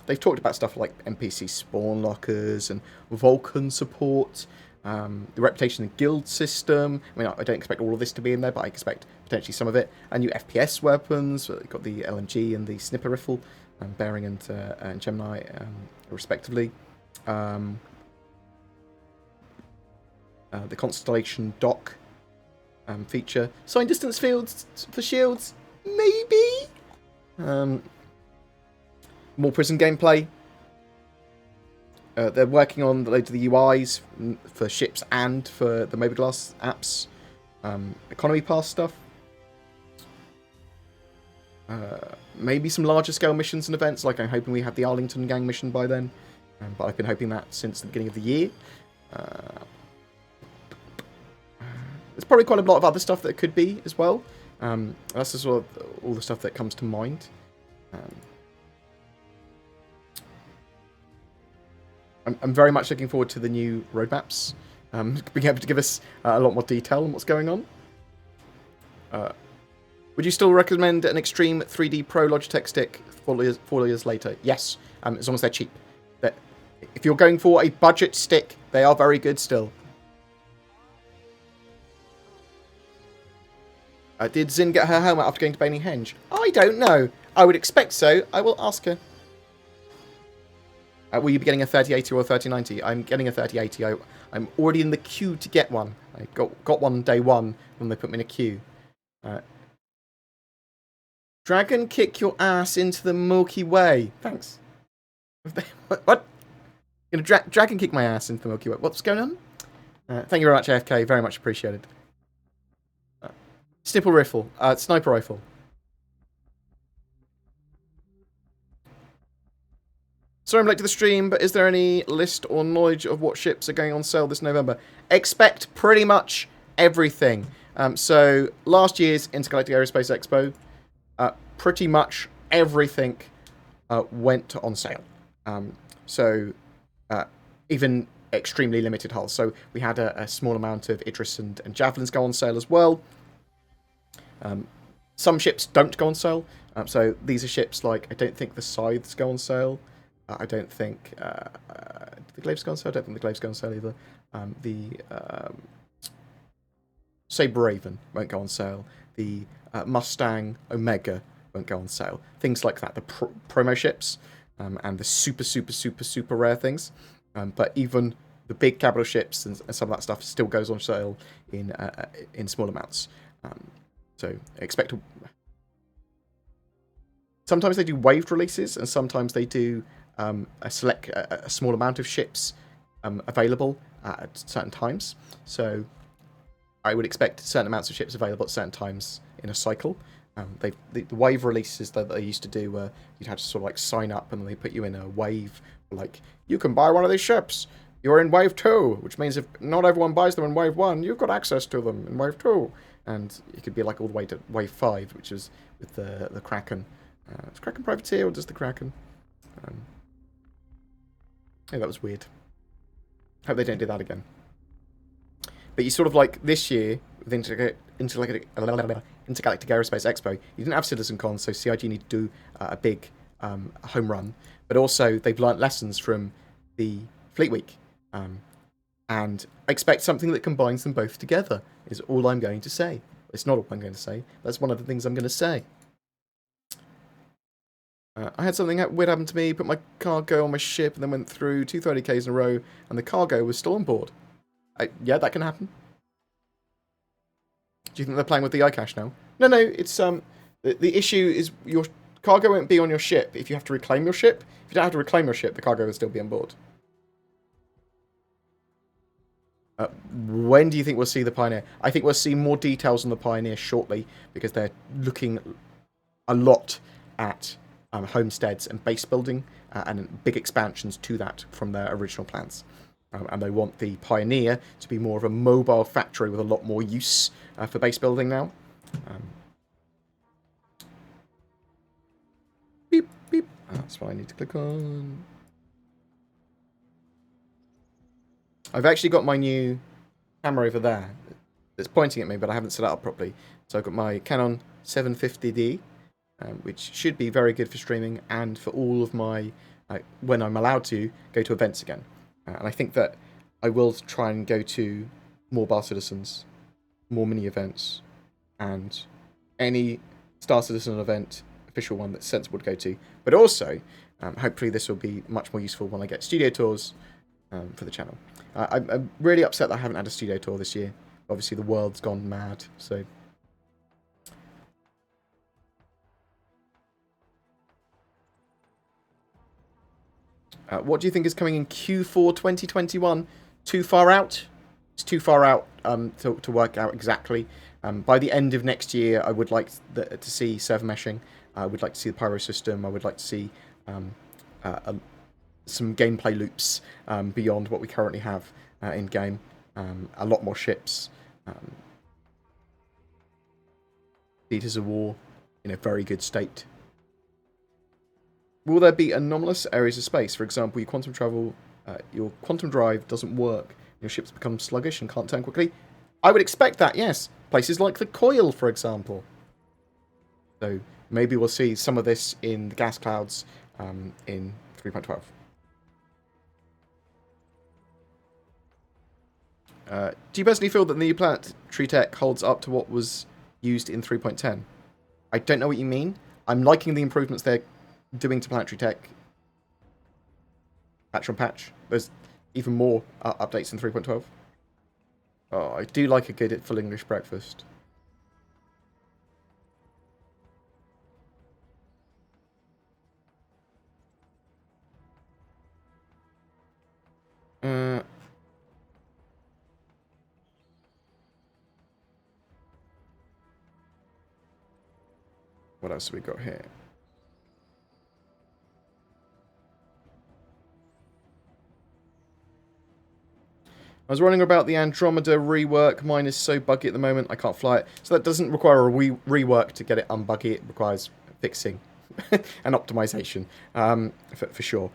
They've talked about stuff like NPC spawn lockers and Vulcan support, the reputation and guild system. I mean, I don't expect all of this to be in there, but I expect potentially some of it. And new FPS weapons. You've got the LMG and the Snipper Rifle, Bearing and Gemini, respectively. The Constellation dock feature. Sign distance fields for shields? Maybe? More prison gameplay. They're working on loads of the UIs for ships and for the Mobilglass apps. Economy pass stuff. Maybe some larger scale missions and events, like I'm hoping we have the Arlington Gang mission by then. But I've been hoping that since the beginning of the year. There's probably quite a lot of other stuff that could be as well. That's just sort of all the stuff that comes to mind. I'm very much looking forward to the new roadmaps, being able to give us a lot more detail on what's going on. Would you still recommend an Extreme 3D Pro Logitech stick 4 years later? Yes, as long as they're cheap. If you're going for a budget stick, they are very good still. Did Zin get her helmet after going to Bailey Henge? I don't know. I would expect so. I will ask her. Will you be getting a 3080 or a 3090? I'm getting a 3080. I'm already in the queue to get one. I got one day one when they put me in a queue. Dragon kick your ass into the Milky Way. Thanks. What? You're gonna dragon kick my ass into the Milky Way. What's going on? Thank you very much, AFK. Very much appreciated. Snipple rifle. Sniper rifle. Sorry I'm late to the stream, but is there any list or knowledge of what ships are going on sale this November? Expect pretty much everything. So last year's Intergalactic Aerospace Expo, pretty much everything went on sale. Even extremely limited hulls. So we had a small amount of Idris and Javelins go on sale as well. Some ships don't go on sale. So these are ships like, I don't think the Scythes go on sale. I don't think the Glaives go on sale. I don't think the Glaives go on sale either. The Sabre Raven won't go on sale. The Mustang Omega won't go on sale. Things like that. The promo ships and the super rare things. But even the big capital ships and some of that stuff still goes on sale in small amounts. So expect sometimes they do waived releases, and sometimes they do a small amount of ships available at certain times. So I would expect certain amounts of ships available at certain times in a cycle. The wave releases that they used to do where you'd have to sort of like sign up and then they put you in a wave, like, you can buy one of these ships. You're in wave 2, which means if not everyone buys them in wave 1, you've got access to them in wave 2. And it could be like all the way to wave 5, which is with the Kraken. Is Kraken Privateer or does the Kraken? Yeah, that was weird. Hope they don't do that again. But you sort of like this year with Intergalactic Aerospace Expo, you didn't have CitizenCon, so CIG need to do a big home run. But also they've learnt lessons from the Fleet Week, and I expect something that combines them both together. Is all I'm going to say. It's not all I'm going to say. That's one of the things I'm going to say. I had something weird happen to me, put my cargo on my ship and then went through 230Ks in a row and the cargo was still on board. Yeah, that can happen. Do you think they're playing with the iCache now? No, it's the issue is your cargo won't be on your ship if you have to reclaim your ship. If you don't have to reclaim your ship, the cargo will still be on board. When do you think we'll see the Pioneer? I think we'll see more details on the Pioneer shortly because they're looking a lot at homesteads and base building and big expansions to that from their original plans. And they want the Pioneer to be more of a mobile factory with a lot more use for base building now. Beep, beep. That's what I need to click on. I've actually got my new camera over there that's pointing at me, but I haven't set it up properly. So I've got my Canon 750D, which should be very good for streaming and for all of my, when I'm allowed to, go to events again. And I think that I will try and go to more Bar Citizens, more mini events, and any Star Citizen event, official one that's sensible to go to. But also, hopefully this will be much more useful when I get studio tours for the channel. I'm really upset that I haven't had a studio tour this year. Obviously the world's gone mad, so... what do you think is coming in Q4 2021? Too far out? It's too far out to work out exactly. By the end of next year, I would like to see server meshing. I would like to see the pyro system. I would like to see some gameplay loops beyond what we currently have in-game. A lot more ships. theatres of war in a very good state. Will there be anomalous areas of space? For example, your quantum travel, your quantum drive doesn't work. Your ships become sluggish and can't turn quickly. I would expect that, yes. Places like the Coil, for example. So maybe we'll see some of this in the gas clouds in 3.12. Do you personally feel that the new planetary tech holds up to what was used in 3.10? I don't know what you mean. I'm liking the improvements they're doing to planetary tech. Patch on patch. There's even more updates in 3.12. Oh, I do like a good full English breakfast. What else have we got here? I was wondering about the Andromeda rework. Mine is so buggy at the moment, I can't fly it. So that doesn't require a rework to get it unbuggy. It requires fixing and optimization, for sure.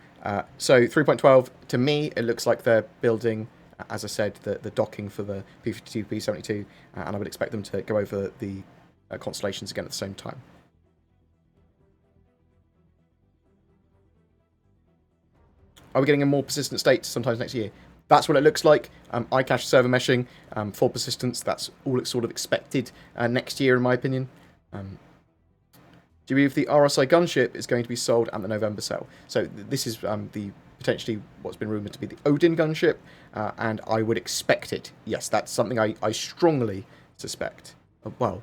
So 3.12, to me, it looks like they're building, as I said, the docking for the P-52, P-72, and I would expect them to go over the constellations again at the same time. Are we getting a more persistent state sometimes next year? That's what it looks like. iCache server meshing, full persistence. That's all it's sort of expected next year, in my opinion. Do you believe the RSI gunship is going to be sold at the November sale? So this is the potentially what's been rumoured to be the Odin gunship, and I would expect it. Yes, that's something I strongly suspect. Well,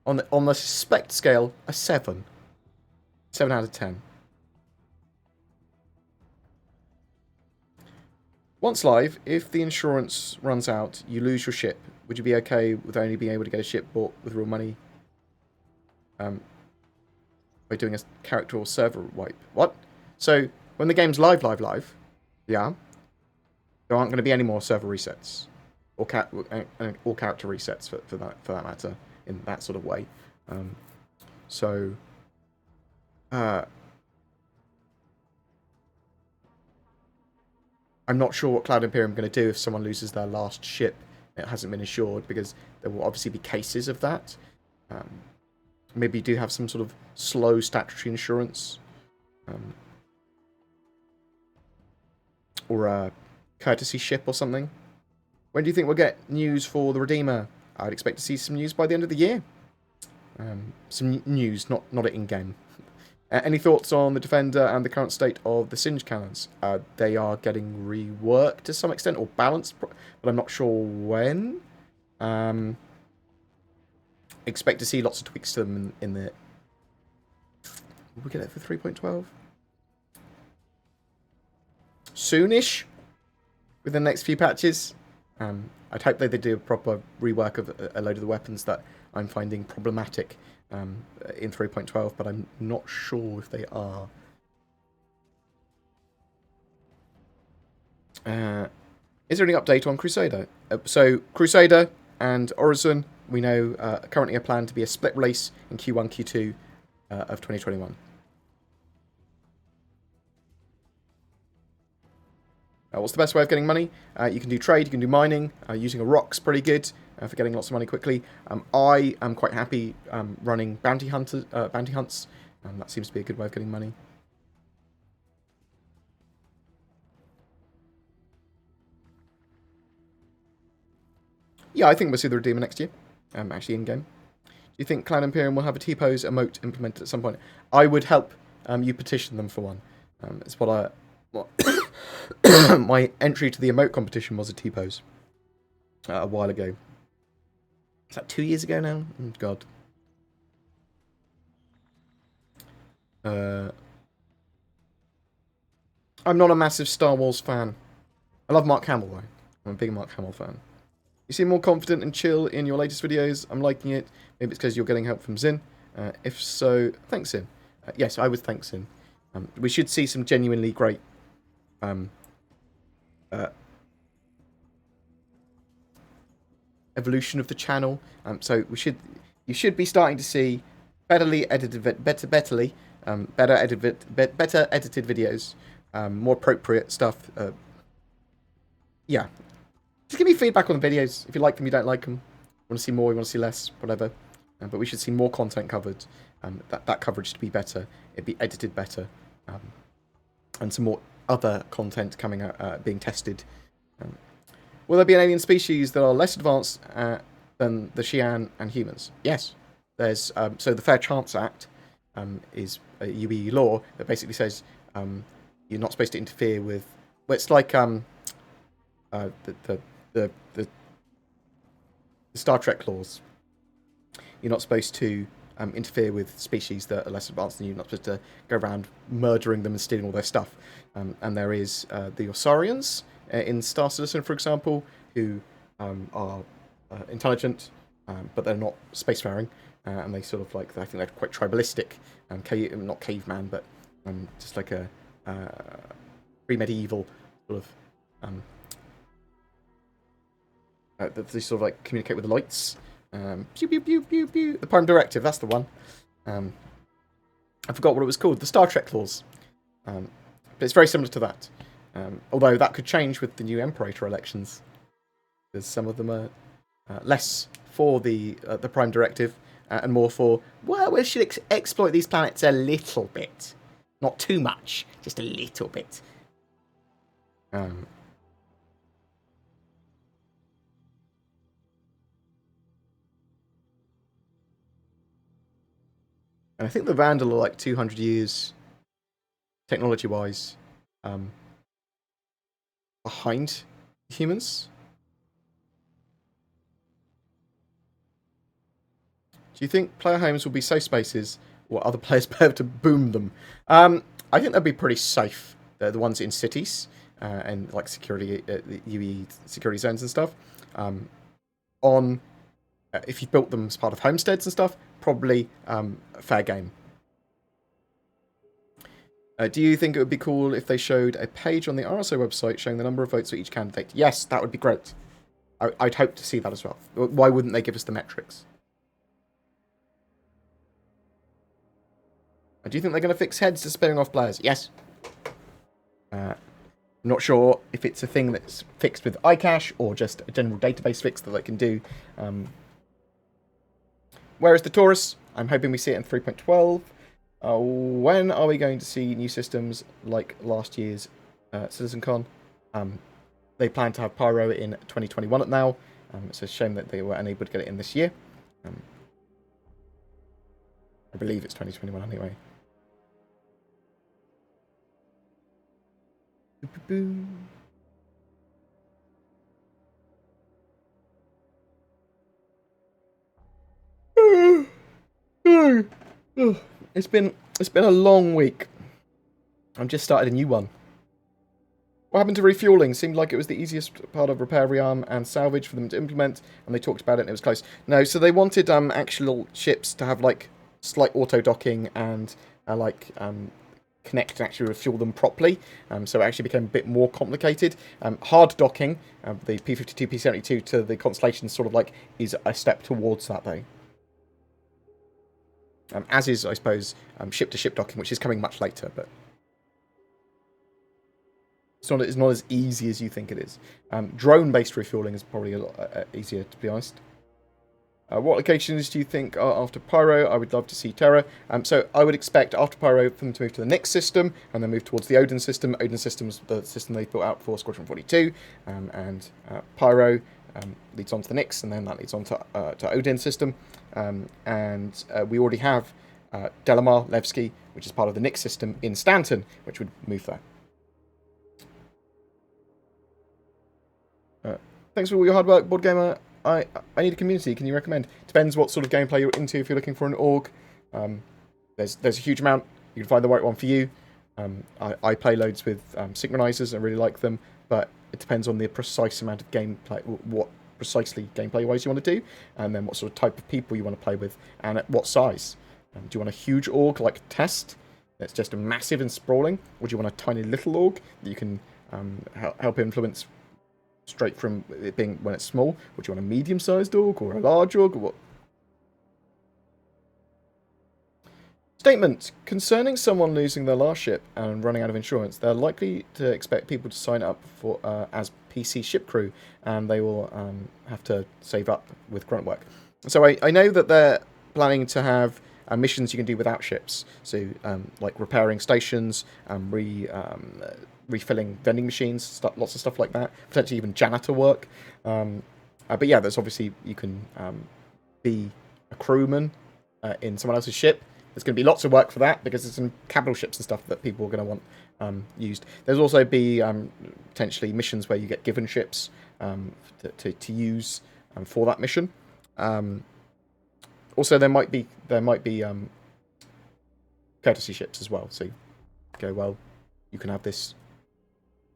on the suspect scale, a 7. 7 out of 10. Once live, if the insurance runs out, you lose your ship. Would you be okay with only being able to get a ship bought with real money? By doing a character or server wipe. What? So, when the game's live, yeah, there aren't going to be any more server resets. Or character resets, for that matter, in that sort of way. I'm not sure what Cloud Imperium are going to do if someone loses their last ship. It hasn't been assured, because there will obviously be cases of that. Maybe you do have some sort of slow statutory insurance. Or a courtesy ship or something. When do you think we'll get news for the Redeemer? I'd expect to see some news by the end of the year. Some news, not in-game. Any thoughts on the Defender and the current state of the Singe cannons? They are getting reworked to some extent, or balanced, but I'm not sure when. Expect to see lots of tweaks to them in the... Will we get it for 3.12? Soonish? Within the next few patches? I'd hope they do a proper rework of a load of the weapons that I'm finding problematic in 3.12, but I'm not sure if they are. Is there any update on Crusader? So Crusader and Horizon, we know, currently are planned to be a split release in Q1, Q2 of 2021. What's the best way of getting money? You can do trade, you can do mining. Using a rock's pretty good for getting lots of money quickly. I am quite happy running bounty hunts. That seems to be a good way of getting money. Yeah, I think we'll see the Redeemer next year. Actually in-game. Do you think Cloud Imperium will have a T-pose emote implemented at some point? I would help you petition them for one. It's what I... My entry to the emote competition was a T-pose a while ago. Is that 2 years ago now? Oh, God. I'm not a massive Star Wars fan. I love Mark Hamill, though. I'm a big Mark Hamill fan. You seem more confident and chill in your latest videos. I'm liking it. Maybe it's because you're getting help from Zin. If so, thanks, Zin. Yes, I would thank Zin. We should see some genuinely great evolution of the channel. So we should... you should be starting to see better edited videos, more appropriate stuff. Yeah, just give me feedback on the videos. If you like them, you don't like them. You want to see more, you want to see less, whatever. But we should see more content covered. That coverage to be better. It'd be edited better, and some more other content coming out, being tested. Will there be an alien species that are less advanced than the Xi'an and humans? Yes. There's so the Fair Chance Act is a UE law that basically says you're not supposed to interfere with. Well, it's like the Star Trek laws. You're not supposed to interfere with species that are less advanced than you. You're not supposed to go around murdering them and stealing all their stuff. And there is the Osarians in Star Citizen, for example, who are intelligent, but they're not spacefaring. And they sort of like, I think they're quite tribalistic. Not caveman, but just like a pre-medieval sort of... they sort of like communicate with the lights. Pew, pew, pew, pew, pew. The Prime Directive, that's the one. I forgot what it was called. The Star Trek laws. But it's very similar to that. Although that could change with the new Imperator elections. Because some of them are less for the Prime Directive and more for, well, we should exploit these planets a little bit. Not too much, just a little bit. And I think the Vandal are like 200 years, technology-wise, behind humans. Do you think player homes will be safe spaces, or other players be able to boom them? I think they'll be pretty safe. They're the ones in cities and like security, UE security zones and stuff. If you built them as part of homesteads and stuff, probably fair game. Do you think it would be cool if they showed a page on the RSO website showing the number of votes for each candidate? Yes, that would be great. I'd hope to see that as well. Why wouldn't they give us the metrics? Do you think they're going to fix heads to spinning off players? Yes. I'm not sure if it's a thing that's fixed with iCache or just a general database fix that they can do. Where is the Taurus? I'm hoping we see it in 3.12. When are we going to see new systems like last year's CitizenCon? They plan to have Pyro in 2021 at now. It's a shame that they were unable to get it in this year. I believe it's 2021 anyway. It's been a long week. I've just started a new one. What happened to refueling? Seemed like it was the easiest part of repair, rearm, and salvage for them to implement, and they talked about it and it was close. No, so they wanted actual ships to have like slight auto docking and connect and actually refuel them properly. So it actually became a bit more complicated. Hard docking, the P-52, P-72 to the Constellation sort of like is a step towards that though. As is, I suppose, ship-to-ship docking, which is coming much later, but it's not as easy as you think it is. Drone-based refueling is probably a lot easier, to be honest. What locations do you think are after Pyro? I would love to see Terra. So I would expect after Pyro for them to move to the Nyx system and then move towards the Odin system. Odin system's the system they built out for Squadron 42, and Pyro leads on to the Nyx, and then that leads on to Odin system. And we already have Delamar Levski, which is part of the Nyx system in Stanton, which would move there. Thanks for all your hard work, BoredGamer. I need a community. Can you recommend? Depends what sort of gameplay you're into. If you're looking for an org, there's a huge amount. You can find the right one for you. I play loads with synchronizers. I really like them, but it depends on the precise amount of gameplay, what precisely gameplay-wise you want to do, and then what sort of type of people you want to play with, and at what size. Do you want a huge org like Test that's just a massive and sprawling, or do you want a tiny little org that you can help influence straight from it being when it's small? Or do you want a medium-sized org or a large org, or what? Statement. Concerning someone losing their last ship and running out of insurance, they're likely to expect people to sign up for as PC ship crew, and they will have to save up with grunt work. So I know that they're planning to have missions you can do without ships. So like repairing stations, refilling vending machines, lots of stuff like that. Potentially even janitor work. But yeah, there's obviously you can be a crewman in someone else's ship. There's going to be lots of work for that because there's some capital ships and stuff that people are going to want used. There's also be potentially missions where you get given ships to use for that mission. Also, there might be courtesy ships as well. So, go well. You can have this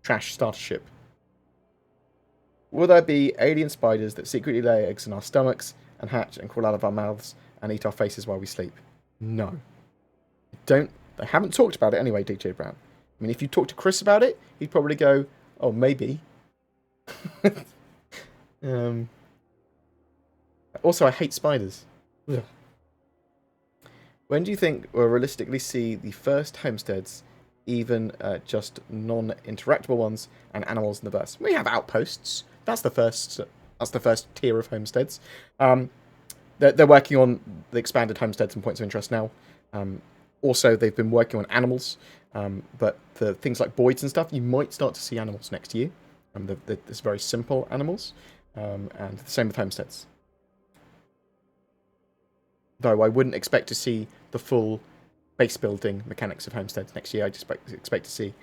trash starter ship. Will there be alien spiders that secretly lay eggs in our stomachs and hatch and crawl out of our mouths and eat our faces while we sleep? No. They haven't talked about it anyway, DJ Brown. I mean, if you talk to Chris about it, he'd probably go, oh, maybe. Also, I hate spiders. Ugh. When do you think we'll realistically see the first homesteads, even just non-interactable ones, and animals in the verse? We have outposts. That's the first tier of homesteads. They're working on the expanded homesteads and points of interest now. Also, they've been working on animals, but the things like voids and stuff, you might start to see animals next year. There's very simple animals, and the same with homesteads. Though I wouldn't expect to see the full base building mechanics of homesteads next year. I just expect to see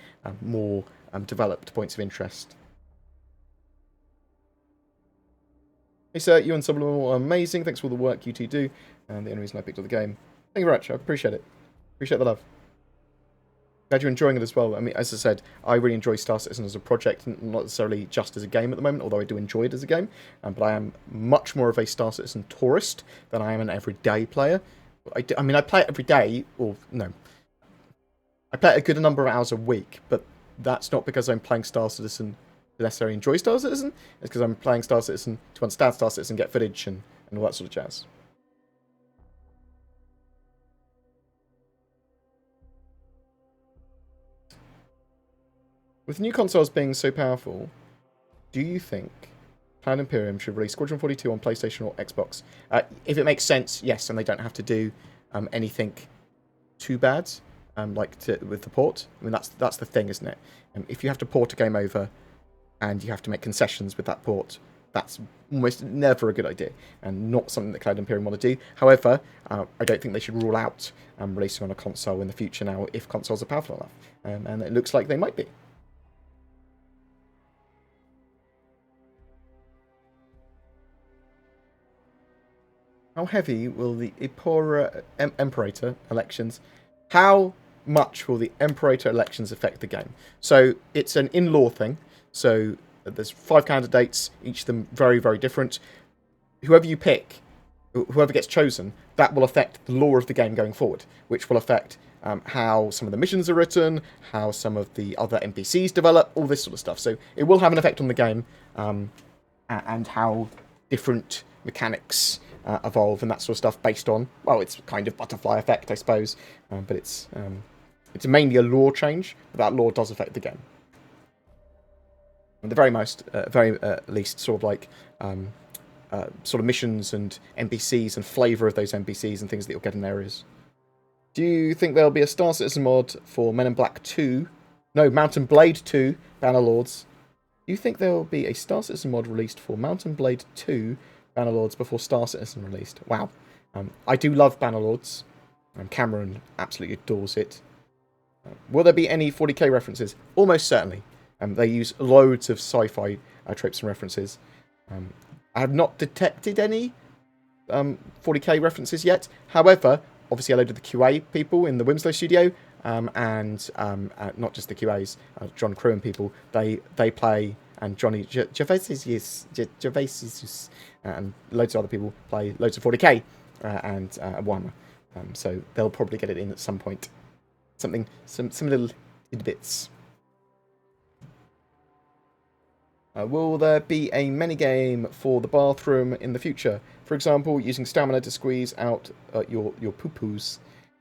more developed points of interest. Hey sir, you and Subliminal are amazing. Thanks for all the work you two do. And the only reason I picked up the game. Thank you very much. I appreciate it. Appreciate the love. Glad you're enjoying it as well. I mean, as I said, I really enjoy Star Citizen as a project, not necessarily just as a game at the moment, although I do enjoy it as a game. But I am much more of a Star Citizen tourist than I am an everyday player. I mean, I play it every day, or no. I play it a good number of hours a week, but that's not because I'm playing Star Citizen to necessarily enjoy Star Citizen. It's because I'm playing Star Citizen to understand Star Citizen, get footage, and all that sort of jazz. With new consoles being so powerful, do you think Cloud Imperium should release Squadron 42 on PlayStation or Xbox? If it makes sense, yes, and they don't have to do anything too bad, with the port. I mean, that's the thing, isn't it? If you have to port a game over, and you have to make concessions with that port, that's almost never a good idea, and not something that Cloud Imperium want to do. However, I don't think they should rule out releasing on a console in the future now if consoles are powerful enough, and it looks like they might be. How heavy will the Imperator elections... How much will the Imperator elections affect the game? So, it's an in-law thing. So, there's 5 candidates, each of them very, very different. Whoever you pick, whoever gets chosen, that will affect the lore of the game going forward, which will affect how some of the missions are written, how some of the other NPCs develop, all this sort of stuff. So, it will have an effect on the game, and how different mechanics evolve and that sort of stuff based on, well, it's kind of butterfly effect, I suppose, but it's mainly a lore change, but that lore does affect the game. At the very least, sort of like sort of missions and NPCs and flavour of those NPCs and things that you'll get in areas. Do you think there'll be a Star Citizen mod for Men in Black 2? No, Mountain Blade 2, Bannerlords. Do you think there will be a Star Citizen mod released for Mountain Blade 2, Bannerlords, before Star Citizen released? Wow. I do love Bannerlords. Cameron absolutely adores it. Will there be any 40k references? Almost certainly. They use loads of sci-fi tropes and references. I have not detected any 40k references yet. However, obviously a load of the QA people in the Winslow studio, and not just the QAs, John Crew and people, they play, and Johnny Gervasius, and loads of other people play loads of 40k and Warhammer. So they'll probably get it in at some point. Some little tidbits. Will there be a minigame for the bathroom in the future? For example, using stamina to squeeze out your poo-poos.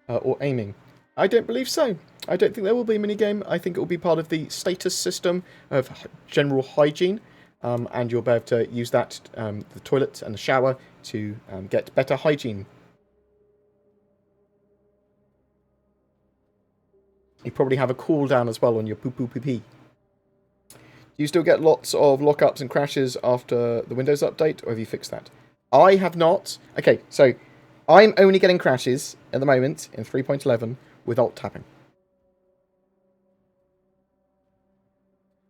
or aiming? I don't believe so. I don't think there will be a minigame. I think it will be part of the status system of general hygiene, and you'll be able to use that, the toilet and the shower, to get better hygiene. You probably have a cooldown as well on your poo-poo-pee-pee. Do you still get lots of lockups and crashes after the Windows update, or have you fixed that? I have not. Okay, so I'm only getting crashes at the moment in 3.11 with alt tapping.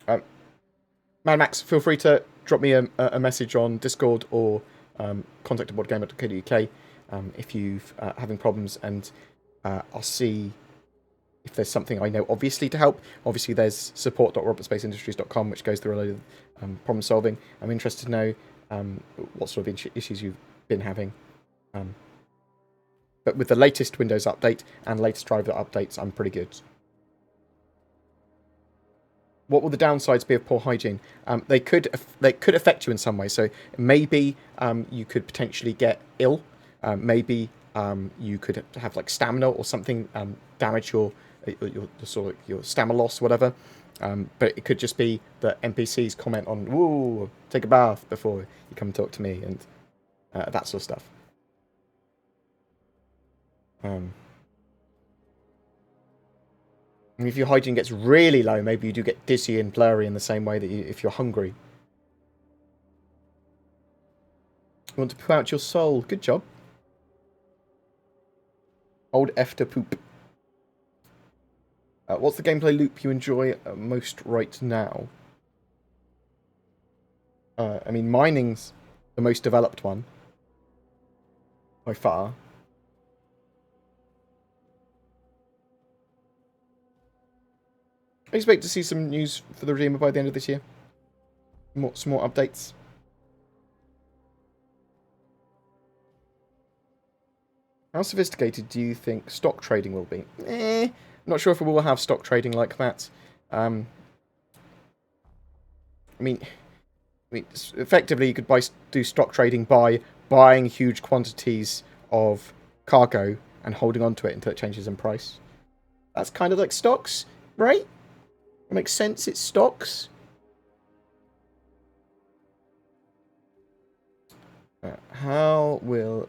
Mad Max, feel free to drop me a message on Discord or contact BoredGamer.co.uk if you're having problems, and I'll see if there's something I know obviously to help. Obviously there's support.robertspaceindustries.com, which goes through a load of problem solving. I'm interested to know what sort of issues you've been having. But with the latest Windows update and latest driver updates, I'm pretty good. What will the downsides be of poor hygiene? They could affect you in some way. So maybe you could potentially get ill. Maybe you could have like stamina or something damage your stamina loss, whatever. But it could just be that NPCs comment on, "Ooh, take a bath before you come and talk to me," and that sort of stuff. And if your hygiene gets really low, maybe you do get dizzy and blurry in the same way that if you're hungry. You want to poo out your soul. Good job. Old F to poop. What's the gameplay loop you enjoy most right now? I mean, mining's the most developed one. By far. I expect to see some news for the Redeemer by the end of this year. Some more updates. How sophisticated do you think stock trading will be? I'm not sure if we will have stock trading like that. I mean, effectively, you could do stock trading by buying huge quantities of cargo and holding on to it until it changes in price. That's kind of like stocks, right? It makes sense, it's stocks. How will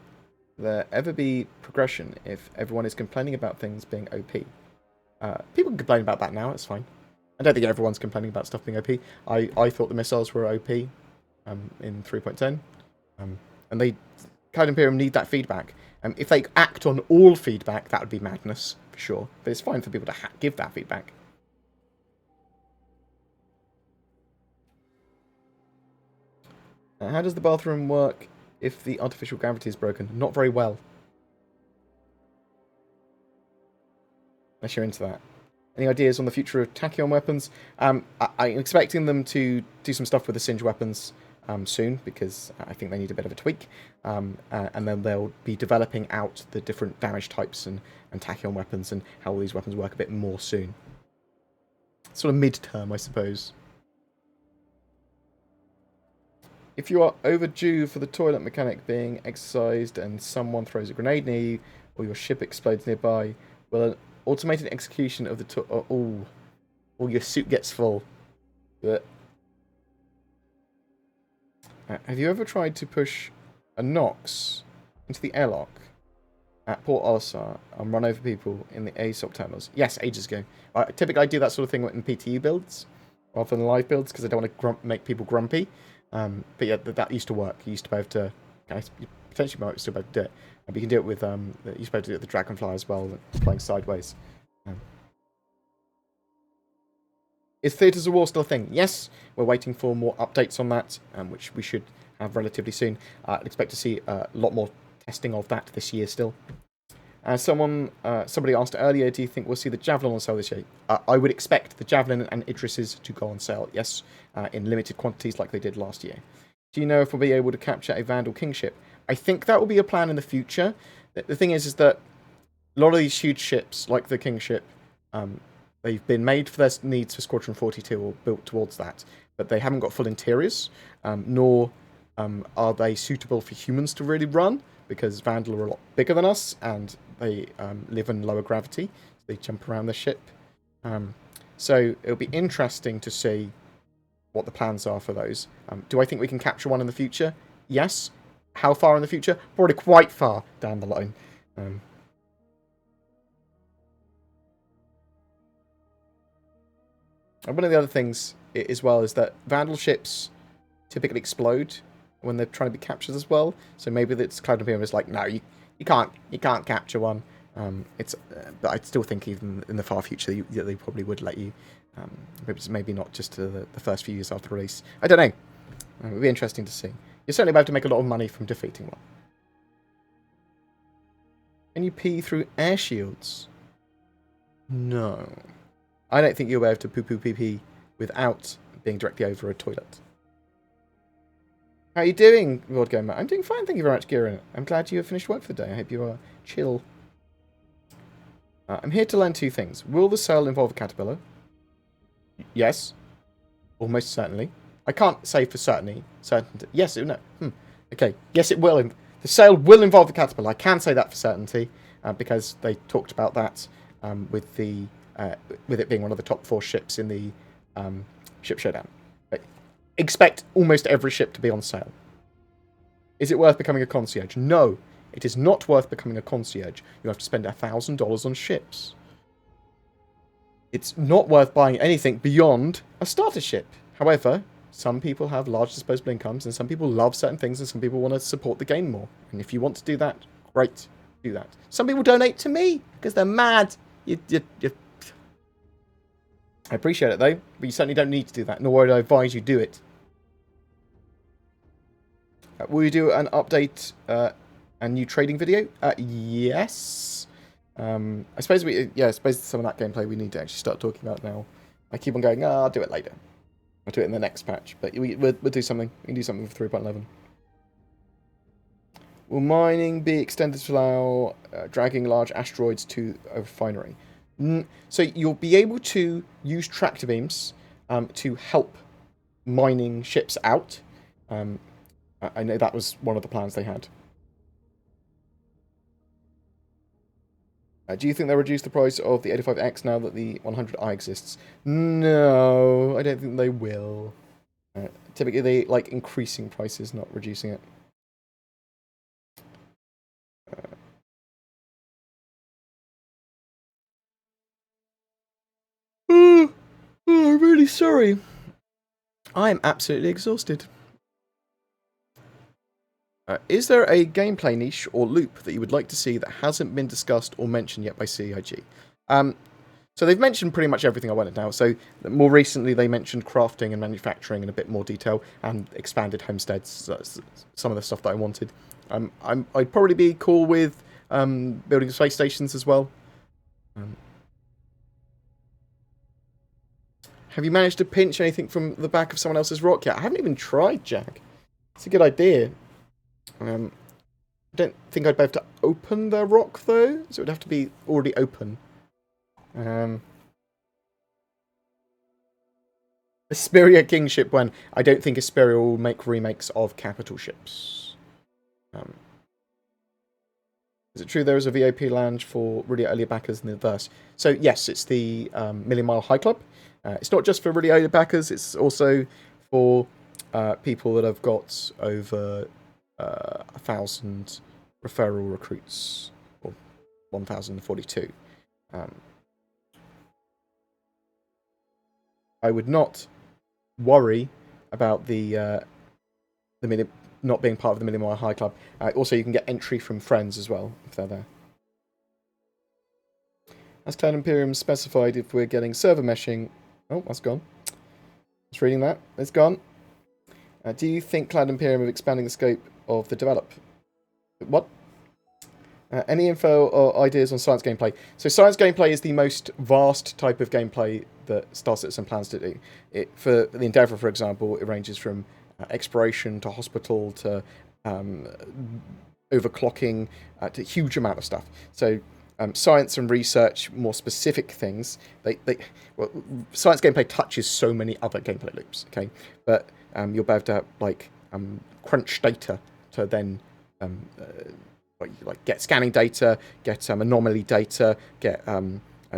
there ever be progression if everyone is complaining about things being OP? People can complain about that now, it's fine. I don't think everyone's complaining about stuff being OP. I thought the missiles were OP in 3.10. And Cloud Imperium need that feedback. If they act on all feedback, that would be madness, for sure. But it's fine for people to give that feedback. How does the bathroom work if the artificial gravity is broken? Not very well. Unless you're into that. Any ideas on the future of tachyon weapons? I'm expecting them to do some stuff with the Singe weapons soon, because I think they need a bit of a tweak. And then they'll be developing out the different damage types and tachyon weapons and how all these weapons work a bit more soon. Sort of mid-term, I suppose. If you are overdue for the toilet mechanic being exercised and someone throws a grenade near you, or your ship explodes nearby, will an automated execution of the or your suit gets full. Have you ever tried to push a Nox into the airlock at Port Olisar and run over people in the ASOP terminals? Yes, ages ago. Typically, I do that sort of thing in PTU builds rather than live builds because I don't want to make people grumpy. But yeah, that used to work. You used to be able to, you potentially might still be able to do it. But you can do it with, you used to be able to do it with the Dragonfly as well, flying sideways. Is Theatres of War still a thing? Yes, we're waiting for more updates on that, which we should have relatively soon. I'd expect to see a lot more testing of that this year still. Somebody asked earlier, do you think we'll see the Javelin on sale this year? I would expect the Javelin and Idrises to go on sale, yes, in limited quantities like they did last year. Do you know if we'll be able to capture a Vandal Kingship? I think that will be a plan in the future. The thing is that a lot of these huge ships, like the Kingship, they've been made for their needs for Squadron 42 or built towards that, but they haven't got full interiors, nor are they suitable for humans to really run. because Vandal are a lot bigger than us, and they live in lower gravity. They jump around the ship. So it'll be interesting to see what the plans are for those. Do I think we can capture one in the future? Yes. How far in the future? Probably quite far down the line. And one of the other things as well is that Vandal ships typically explode when they're trying to be captured as well. So maybe that's Cloud Imperium is like, no, you can't capture one. But I still think even in the far future they probably would let you. Maybe not just to the first few years after release. I don't know. It would be interesting to see. You're certainly about to make a lot of money from defeating one. Can you pee through air shields? No. I don't think you'll be able to poo-poo pee-pee without being directly over a toilet. How are you doing, BoredGamer? I'm doing fine, thank you very much, Kieran. I'm glad you have finished work for the day. I hope you are chill. I'm here to learn two things. Will the sail involve a caterpillar? Yes. Almost certainly. I can't say for certainty. Yes, no. Okay. Yes, it will. The sail will involve the caterpillar. I can say that for certainty because they talked about that with it being one of the top 4 ships in the ship showdown. Expect almost every ship to be on sale. Is it worth becoming a concierge? No, it is not worth becoming a concierge. You have to spend $1,000 on ships. It's not worth buying anything beyond a starter ship. However, some people have large disposable incomes, and some people love certain things, and some people want to support the game more. And if you want to do that, great, do that. Some people donate to me because they're mad. I appreciate it, though, but you certainly don't need to do that, nor would I advise you do it. Will you do an update and new trading video? Yes. I suppose some of that gameplay we need to actually start talking about now. I keep on going, I'll do it later. I'll do it in the next patch, but we'll do something. We can do something for 3.11. Will mining be extended to allow dragging large asteroids to a refinery? So you'll be able to use tractor beams to help mining ships out. I know that was one of the plans they had. Do you think they'll reduce the price of the 85X now that the 100i exists? No, I don't think they will. Typically, they like increasing prices, not reducing it. I'm really sorry. I am absolutely exhausted. Is there a gameplay niche or loop that you would like to see that hasn't been discussed or mentioned yet by CIG? So they've mentioned pretty much everything I wanted now. So more recently they mentioned crafting and manufacturing in a bit more detail and expanded homesteads. So that's some of the stuff that I wanted. I'd probably be cool with building space stations as well. Have you managed to pinch anything from the back of someone else's rock yet? I haven't even tried, Jack. It's a good idea. I don't think I'd be able to open their rock, though, so it would have to be already open. Asperia Kingship when I don't think Asperia will make remakes of capital ships. Is it true there is a VIP lounge for really early backers in the verse? So yes, it's the Million Mile High Club. It's not just for really early backers, it's also for people that have got over 1,000 referral recruits, or 1,042. I would not worry about the not being part of the Million Mile High Club. Also, you can get entry from friends as well, if they're there. As Cloud Imperium specified, if we're getting server meshing... Oh, that's gone. Just reading that. It's gone. Do you think Cloud Imperium are expanding the scope of the develop? What? Any info or ideas on science gameplay? So science gameplay is the most vast type of gameplay that Star Citizen plans to do. For the Endeavour, for example, it ranges from exploration to hospital to overclocking to a huge amount of stuff. So science and research, more specific things. Science gameplay touches so many other gameplay loops. Okay, but you'll be able to crunch data to then like get scanning data, get anomaly data, get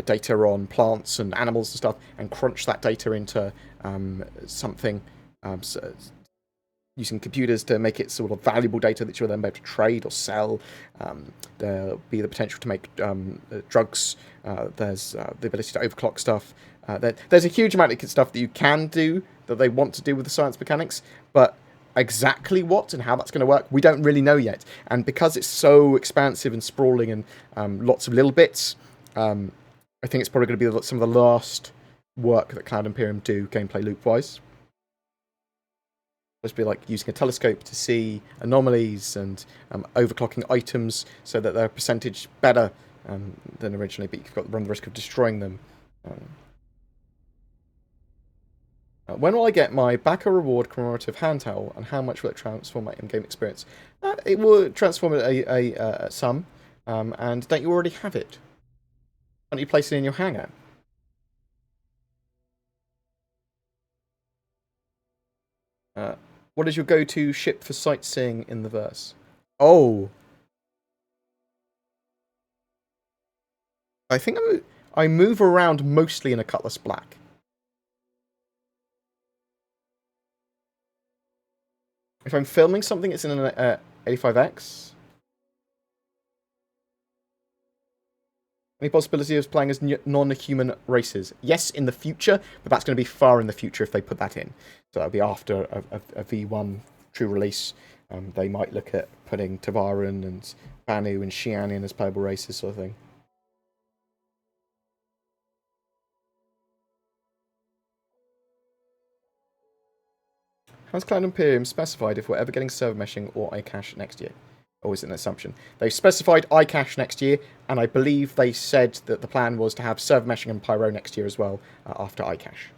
data on plants and animals and stuff, and crunch that data into something, so, using computers to make it sort of valuable data that you'll then be able to trade or sell. There'll be the potential to make drugs. There's the ability to overclock stuff. There's a huge amount of stuff that you can do that they want to do with the science mechanics, but exactly what and how that's going to work, we don't really know yet. And because it's so expansive and sprawling and lots of little bits, I think it's probably going to be some of the last work that Cloud Imperium do gameplay loop-wise. Supposed to be like using a telescope to see anomalies and overclocking items so that they're a percentage better than originally, but you've got to run the risk of destroying them. When will I get my Backer Reward commemorative hand towel, and how much will it transform my in-game experience? It will transform it some, and don't you already have it? Why don't you place it in your hangar? What is your go-to ship for sightseeing in the verse? Oh. I think I move around mostly in a Cutlass Black. If I'm filming something, it's in an 85X. Any possibility of playing as non-human races? Yes, in the future, but that's going to be far in the future if they put that in. So that'll be after a V1 true release. They might look at putting Tavaran and Banu and Xi'an in as playable races, sort of thing. Has Cloud Imperium specified if we're ever getting server meshing or iCache next year? Or is it an assumption? They've specified iCache next year, and I believe they said that the plan was to have server meshing and Pyro next year as well, after iCache.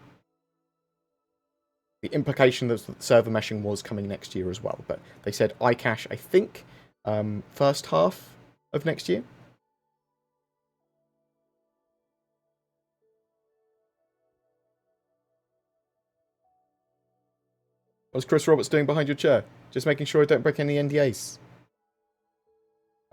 The implication of server meshing was coming next year as well, but they said iCache, I think, first half of next year. What's Chris Roberts doing behind your chair? Just making sure I don't break any NDAs.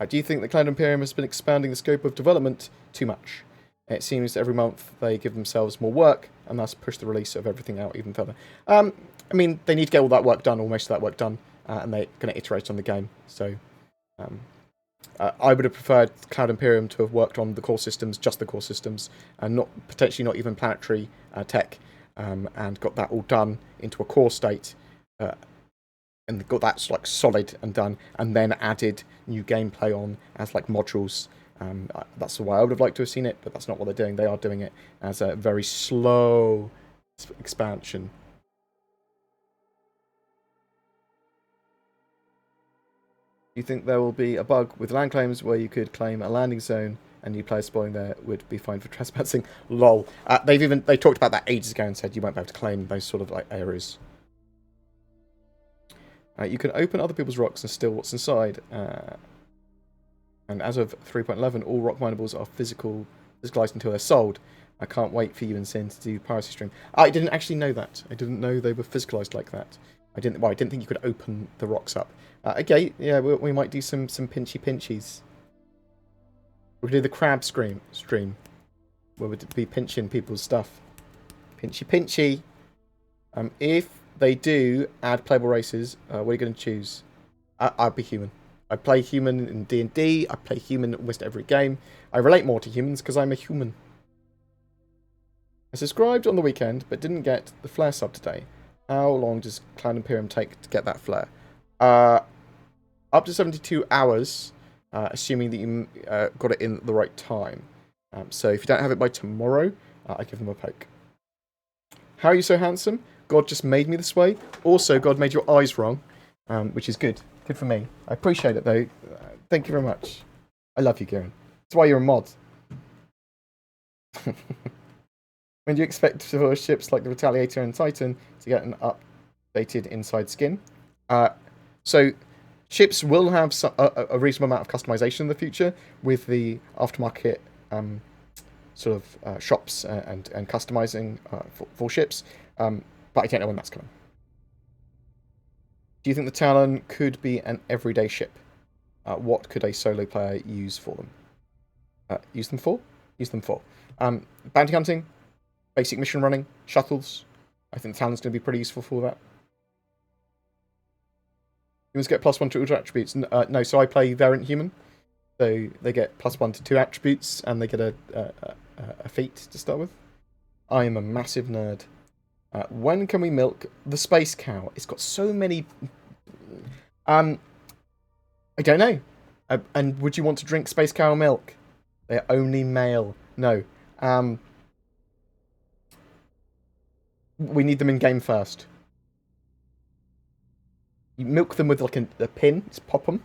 Do you think that Cloud Imperium has been expanding the scope of development too much? It seems every month they give themselves more work and thus push the release of everything out even further. I mean, they need to get all that work done, or most of that work done, and they're going to iterate on the game. So I would have preferred Cloud Imperium to have worked on the core systems, just the core systems, and potentially not even planetary tech, and got that all done into a core state, and got that like solid and done, and then added new gameplay on as like modules. That's the way I would have liked to have seen it, but that's not what they're doing. They are doing it as a very slow expansion. Do you think there will be a bug with land claims where you could claim a landing zone and new players spawning there would be fined for trespassing? Lol. They talked about that ages ago and said you won't be able to claim those sort of like areas. You can open other people's rocks and steal what's inside. And as of 3.11, all rock minables are physicalized until they're sold. I can't wait for you and Sin to do piracy stream. I didn't actually know that. I didn't know they were physicalized like that. I didn't think you could open the rocks up. Okay, yeah, we might do some pinchy-pinchies. We'll do the crab stream, where we'd be pinching people's stuff. Pinchy-pinchy. If they do add playable races, what are you going to choose? I'd be human. I play human in D&D. I play human in almost every game. I relate more to humans because I'm a human. I subscribed on the weekend, but didn't get the flare sub today. How long does Cloud Imperium take to get that flare? Up to 72 hours, assuming that you got it in the right time. So if you don't have it by tomorrow, I give them a poke. How are you so handsome? God just made me this way. Also, God made your eyes wrong, which is good. Good for me. I appreciate it, though. Thank you very much. I love you, Kieran. That's why you're a mod. When do you expect for ships like the Retaliator and Titan to get an updated inside skin? So, ships will have a reasonable amount of customization in the future with the aftermarket sort of shops and customizing for ships. But I don't know when that's coming. Do you think the Talon could be an everyday ship? what could a solo player use for them? Use them for? Use them for. Bounty hunting, basic mission running, shuttles. I think the Talon's going to be pretty useful for that. Humans get +1 to all attributes. No, so I play Variant Human. So they get +1 to 2 attributes, and they get a feat to start with. I am a massive nerd. When can we milk the space cow? It's got so many... I don't know. And would you want to drink space cow milk? They're only male. No. We need them in game first. You milk them with like a pin. Just pop them.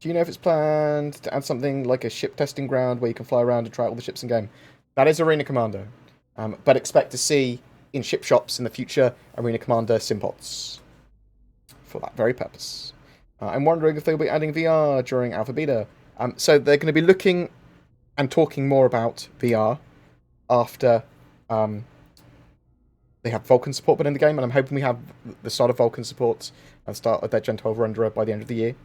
Do you know if it's planned to add something like a ship testing ground where you can fly around and try out all the ships in game? That is Arena Commander. But expect to see in ship shops in the future Arena Commander Simpots. For that very purpose. I'm wondering if they'll be adding VR during Alpha Beta. So they're going to be looking and talking more about VR after they have Vulkan support in the game, and I'm hoping we have the start of Vulkan support and start of their Gen 12 renderer by the end of the year.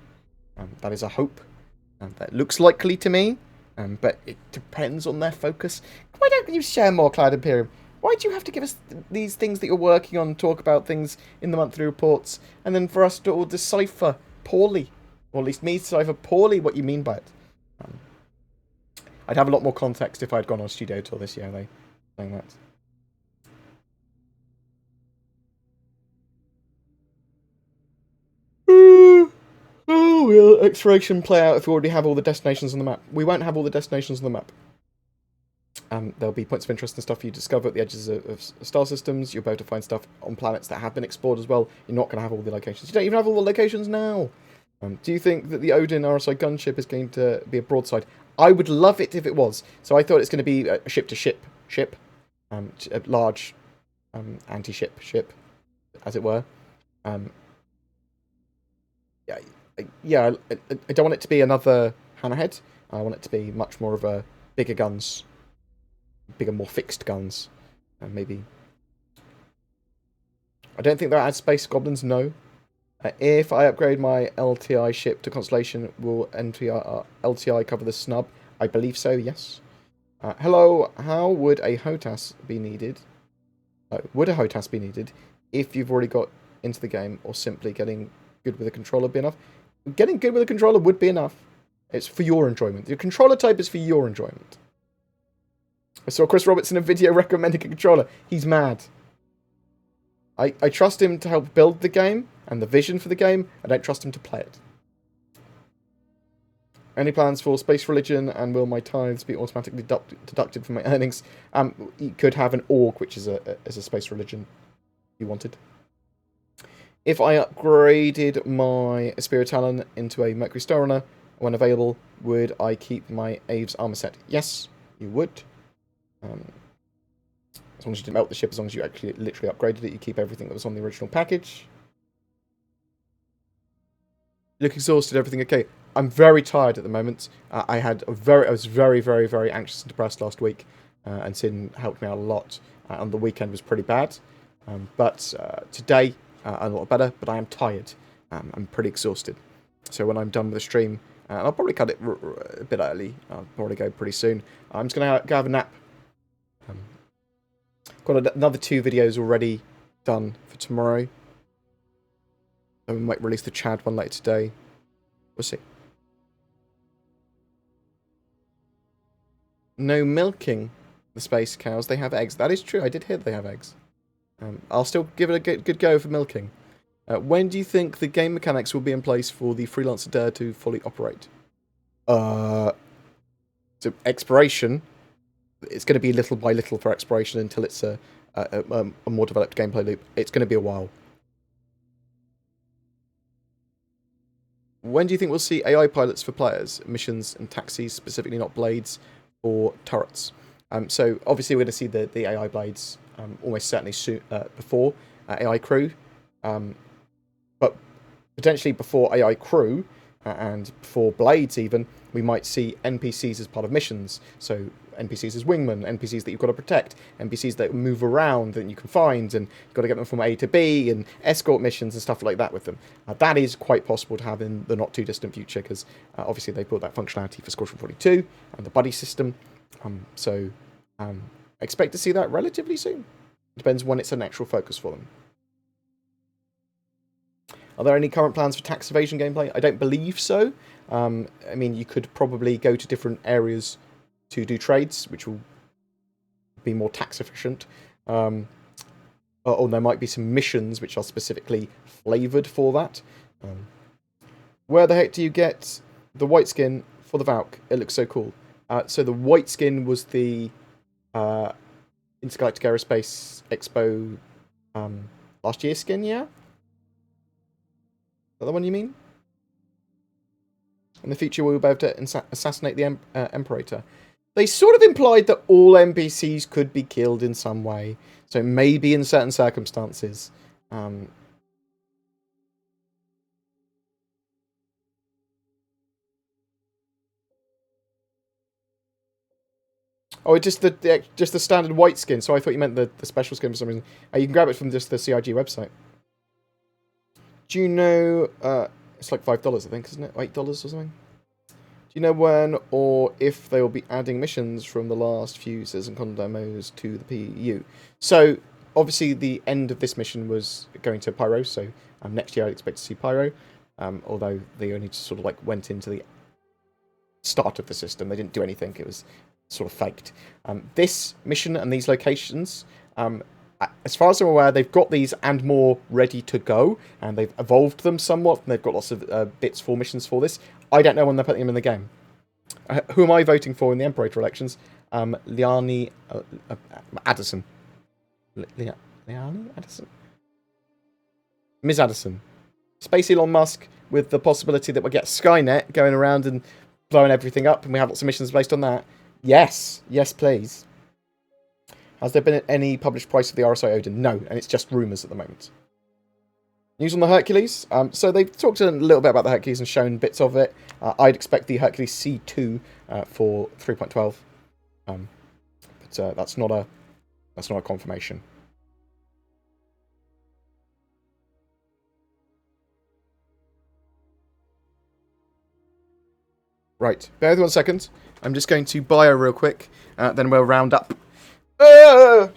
That is a hope. That looks likely to me, but it depends on their focus. Why don't you share more, Cloud Imperium? Why do you have to give us these things that you're working on, talk about things in the monthly reports, and then for us to all decipher poorly, or at least me decipher poorly what you mean by it? I'd have a lot more context if I'd gone on a studio tour this year, though, saying that. Oh, will exploration play out if we already have all the destinations on the map? We won't have all the destinations on the map. There'll be points of interest and stuff you discover at the edges of star systems. You'll be able to find stuff on planets that have been explored as well. You're not going to have all the locations. You don't even have all the locations now. Do you think that the Odin RSI gunship is going to be a broadside? I would love it if it was. So I thought it's going to be a ship-to-ship ship. A large anti-ship ship, as it were. Yeah, I don't want it to be another Hammerhead. I want it to be much more of a bigger guns. Bigger, more fixed guns. Maybe. I don't think they'll add space goblins, no. If I upgrade my LTI ship to Constellation, will LTI cover the snub? I believe so, yes. Hello, how would a HOTAS be needed? Would a HOTAS be needed if you've already got into the game, or simply getting good with a controller be enough? Getting good with a controller would be enough. It's for your enjoyment. Your controller type is for your enjoyment. I saw Chris Roberts in a video recommending a controller. He's mad. I trust him to help build the game and the vision for the game. I don't trust him to play it. Any plans for space religion, and will my tithes be automatically deducted from my earnings? You could have an org, which is a space religion, if you wanted. If I upgraded my Spirit Talon into a Mercury Star Runner when available, would I keep my Aves armor set? Yes, you would. As long as you didn't melt the ship, as long as you actually literally upgraded it, you keep everything that was on the original package. You look exhausted, everything okay? I'm very tired at the moment. I was very, very, very anxious and depressed last week, and Sin helped me out a lot. And the weekend was pretty bad. But today, I'm a lot better, but I am tired. I'm pretty exhausted. So when I'm done with the stream, I'll probably cut it a bit early. I'll probably go pretty soon. I'm just going to go have a nap. Got another 2 videos already done for tomorrow. And we might release the Chad one later today. We'll see. No milking the space cows. They have eggs. That is true. I did hear they have eggs. I'll still give it a good go for milking. When do you think the game mechanics will be in place for the Freelancer Dare to fully operate? So exploration, it's going to be little by little for exploration until it's a more developed gameplay loop. It's going to be a while. When do you think we'll see AI pilots for players, missions and taxis, specifically not blades or turrets? So obviously we're going to see the AI blades almost certainly soon, before AI crew, but potentially before AI crew and before blades even, we might see NPCs as part of missions. So NPCs as wingmen, NPCs that you've got to protect, NPCs that move around that you can find, and you've got to get them from A to B, and escort missions and stuff like that with them. That is quite possible to have in the not too distant future, because obviously they built that functionality for Squadron 42 and the buddy system. So expect to see that relatively soon. Depends when it's an actual focus for them. Are there any current plans for tax evasion gameplay? I don't believe so. I mean, you could probably go to different areas to do trades, which will be more tax efficient. Or there might be some missions which are specifically flavoured for that. Where the heck do you get the white skin for the Valk? It looks so cool. So the white skin was the Intergalactic Aerospace Expo last year's skin, yeah? Is that the one you mean? In the future, we'll be able to assassinate the Imperator. They sort of implied that all NPCs could be killed in some way. So maybe in certain circumstances. Oh, just the standard white skin. So I thought you meant the special skin for some reason. You can grab it from just the CIG website. Do you know... it's like $5, I think, isn't it? $8 or something? Do you know when or if they will be adding missions from the last few CitizenCon demos to the PU? So, obviously, the end of this mission was going to Pyro, so next year I'd expect to see Pyro, although they only just sort of like went into the start of the system. They didn't do anything. It was sort of faked. This mission and these locations, as far as I'm aware, they've got these and more ready to go, and they've evolved them somewhat, and they've got lots of bits for missions for this. I don't know when they're putting them in the game. Who am I voting for in the Imperator elections? Liani Addison. Liani Addison? Ms. Addison. Space Elon Musk, with the possibility that we'll get Skynet going around and blowing everything up, and we have lots of missions based on that. Yes. Yes, please. Has there been any published price of the RSI Odin? No, and it's just rumours at the moment. News on the Hercules. So they've talked a little bit about the Hercules and shown bits of it. I'd expect the Hercules C2 for 3.12, but that's not a confirmation. Right, bear with me 1 second. I'm just going to bio real quick, then we'll round up. Ugh.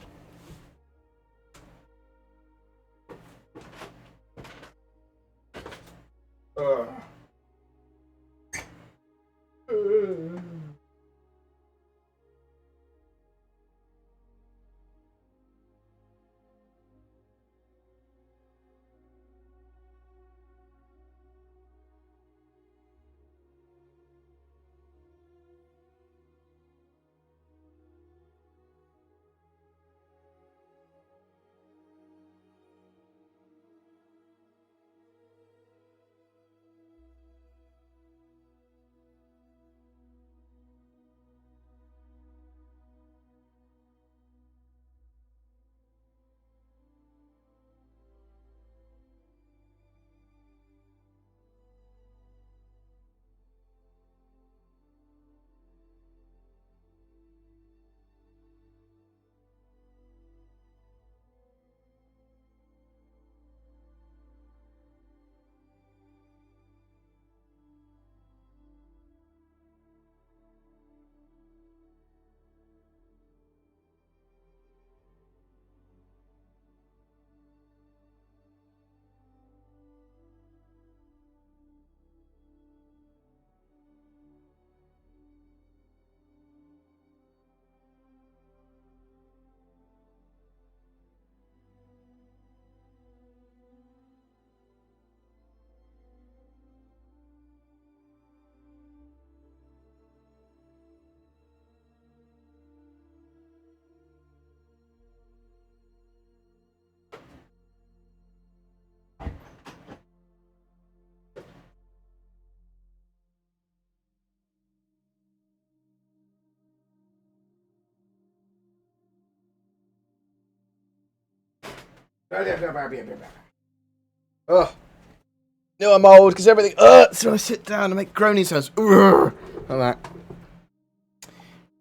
No, I'm old because everything. So I sit down and make groaning sounds. Like that.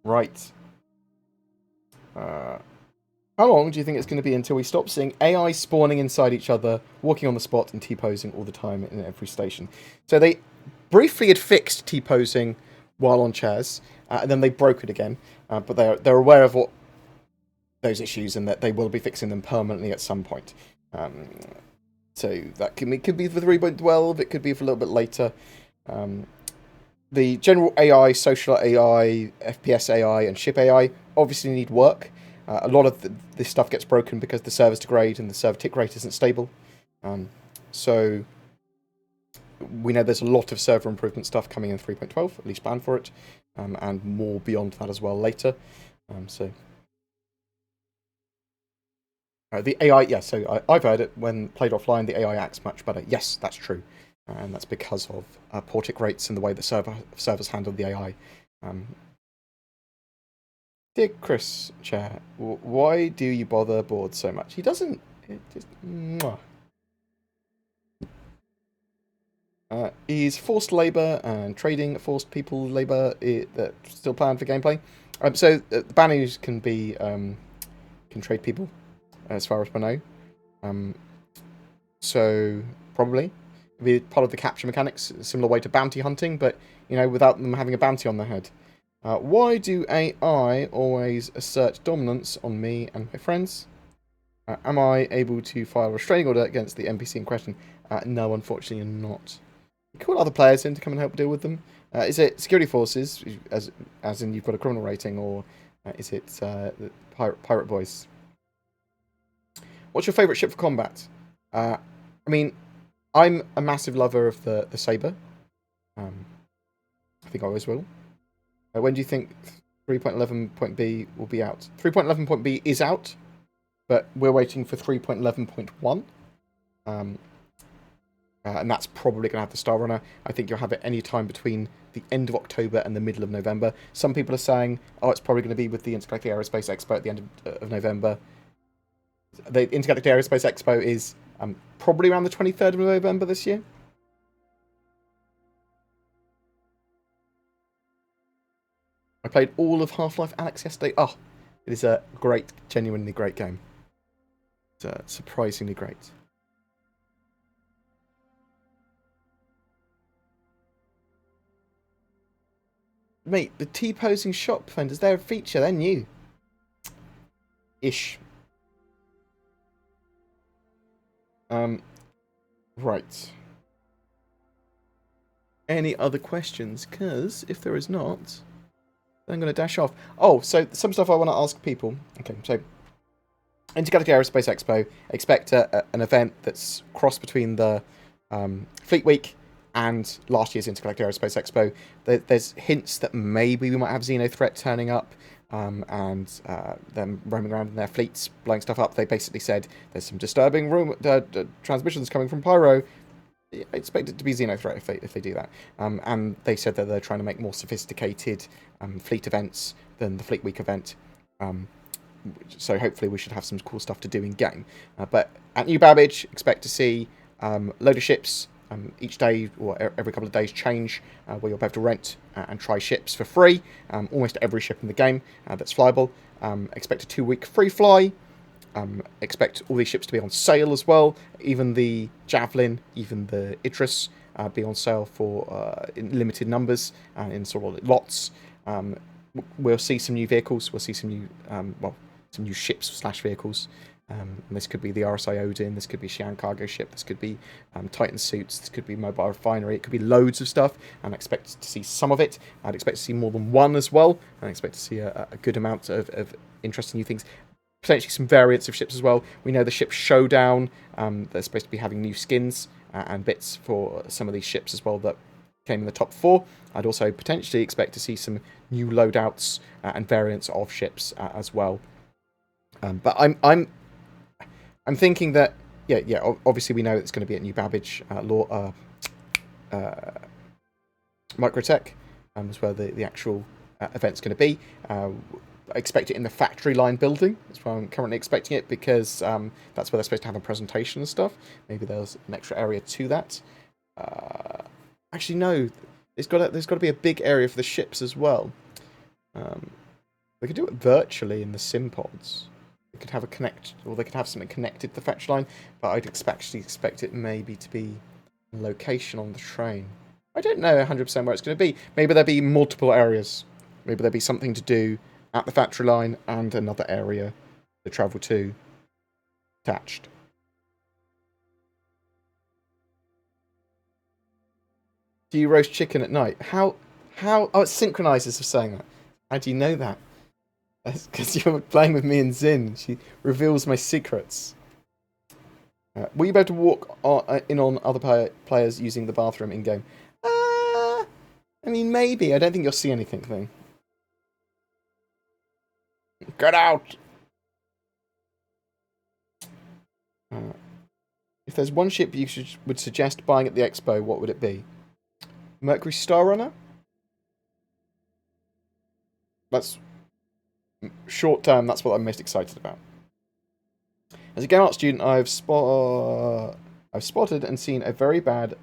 Right. How long do you think it's going to be until we stop seeing AI spawning inside each other, walking on the spot, and T-posing all the time in every station? So they briefly had fixed T-posing while on chairs, and then they broke it again. But they're aware of what those issues and that they will be fixing them permanently at some point. So that could be for 3.12, it could be for a little bit later. The general AI, social AI, FPS AI, and ship AI obviously need work. A lot of this stuff gets broken because the servers degrade and the server tick rate isn't stable. So we know there's a lot of server improvement stuff coming in 3.12, at least planned for it, and more beyond that as well later. The AI, yeah, so I've heard it when played offline, the AI acts much better. Yes, that's true. And that's because of poor tick rates and the way the servers handle the AI. Dear Chris Chair, why do you bother Bored so much? He doesn't. It just, he's forced labour and trading forced people labour that's still planned for gameplay. So the Banus can trade people, as far as I know. So probably be part of the capture mechanics, a similar way to bounty hunting, but without them having a bounty on their head. Why do AI always assert dominance on me and my friends? Am I able to file a restraining order against the NPC in question? No, unfortunately, you're not. You call other players in to come and help deal with them. Is it security forces, as in you've got a criminal rating, or is it the pirate boys? What's your favourite ship for combat? I mean, I'm a massive lover of the Sabre. I think I always will. When do you think 3.11.b will be out? 3.11.b is out, but we're waiting for 3.11.1. And that's probably going to have the Star Runner. I think you'll have it any time between the end of October and the middle of November. Some people are saying, oh, it's probably going to be with the Intergalactic Aerospace Expo at the end of November. The Intergalactic Aerospace Expo is probably around the 23rd of November this year. I played all of Half-Life Alyx yesterday. Oh, it is a great, genuinely great game. It's surprisingly great. Mate, the T-posing shop vendors, they're a feature. They're new. Ish. Right. Any other questions? Because if there is not, I'm going to dash off. Oh, so some stuff I want to ask people. Okay, so Intergalactic Aerospace Expo. Expect an event that's cross between the Fleet Week and last year's Intergalactic Aerospace Expo. There's hints that maybe we might have Xenothreat turning up. And them roaming around in their fleets, blowing stuff up. They basically said there's some disturbing transmissions coming from Pyro. I expect it to be Xenothreat if they do that. And they said that they're trying to make more sophisticated fleet events than the Fleet Week event. So hopefully we should have some cool stuff to do in game. But at New Babbage, expect to see a load of ships. Each day or every couple of days change where you'll be able to rent and try ships for free. Almost every ship in the game that's flyable. Expect a 2-week free fly. Expect all these ships to be on sale as well. Even the Javelin, even the Idris be on sale for in limited numbers in sort of lots. We'll see some new vehicles. We'll see some new some new ships / vehicles. And this could be the RSI Odin, this could be Xi'an cargo ship, this could be Titan suits, this could be mobile refinery, it could be loads of stuff, and I expect to see some of it. I'd expect to see more than one as well, and I expect to see a good amount of interesting new things. Potentially some variants of ships as well. We know the ship Showdown, they're supposed to be having new skins and bits for some of these ships as well that came in the top 4. I'd also potentially expect to see some new loadouts and variants of ships as well. But I'm thinking that, yeah. Obviously, we know it's going to be at New Babbage, Microtech, is where the actual event's going to be. I expect it in the factory line building. That's where I'm currently expecting it, because that's where they're supposed to have a presentation and stuff. Maybe there's an extra area to that. Actually, no. There's got to be a big area for the ships as well. We could do it virtually in the sim pods. They could have a connect, or they could have something connected to the fetch line, but I'd expect it maybe to be a location on the train. I don't know 100% where it's going to be. Maybe there'll be multiple areas. Maybe there'll be something to do at the factory line and another area to travel to attached. Do you roast chicken at night? How? Oh, it synchronizes of saying that. How do you know that? That's because you're playing with me and Zin. She reveals my secrets. Will you be able to walk in on other players using the bathroom in-game? I mean, maybe. I don't think you'll see anything, though. Get out! If there's one ship you would suggest buying at the expo, what would it be? Mercury Star Runner? That's short term, that's what I'm most excited about. As a game art student, I've spotted and seen a very bad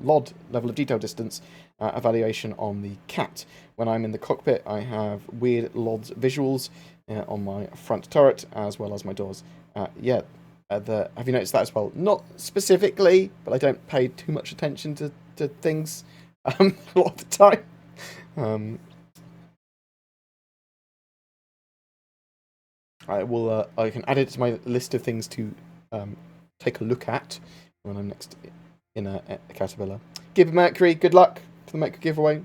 LOD, level of detail distance, evaluation on the cat. When I'm in the cockpit, I have weird LODs visuals on my front turret, as well as my doors. Have you noticed that as well? Not specifically, but I don't pay too much attention to things a lot of the time. I can add it to my list of things to take a look at when I'm next in a Caterpillar. Give Mercury, good luck for the Mercury giveaway.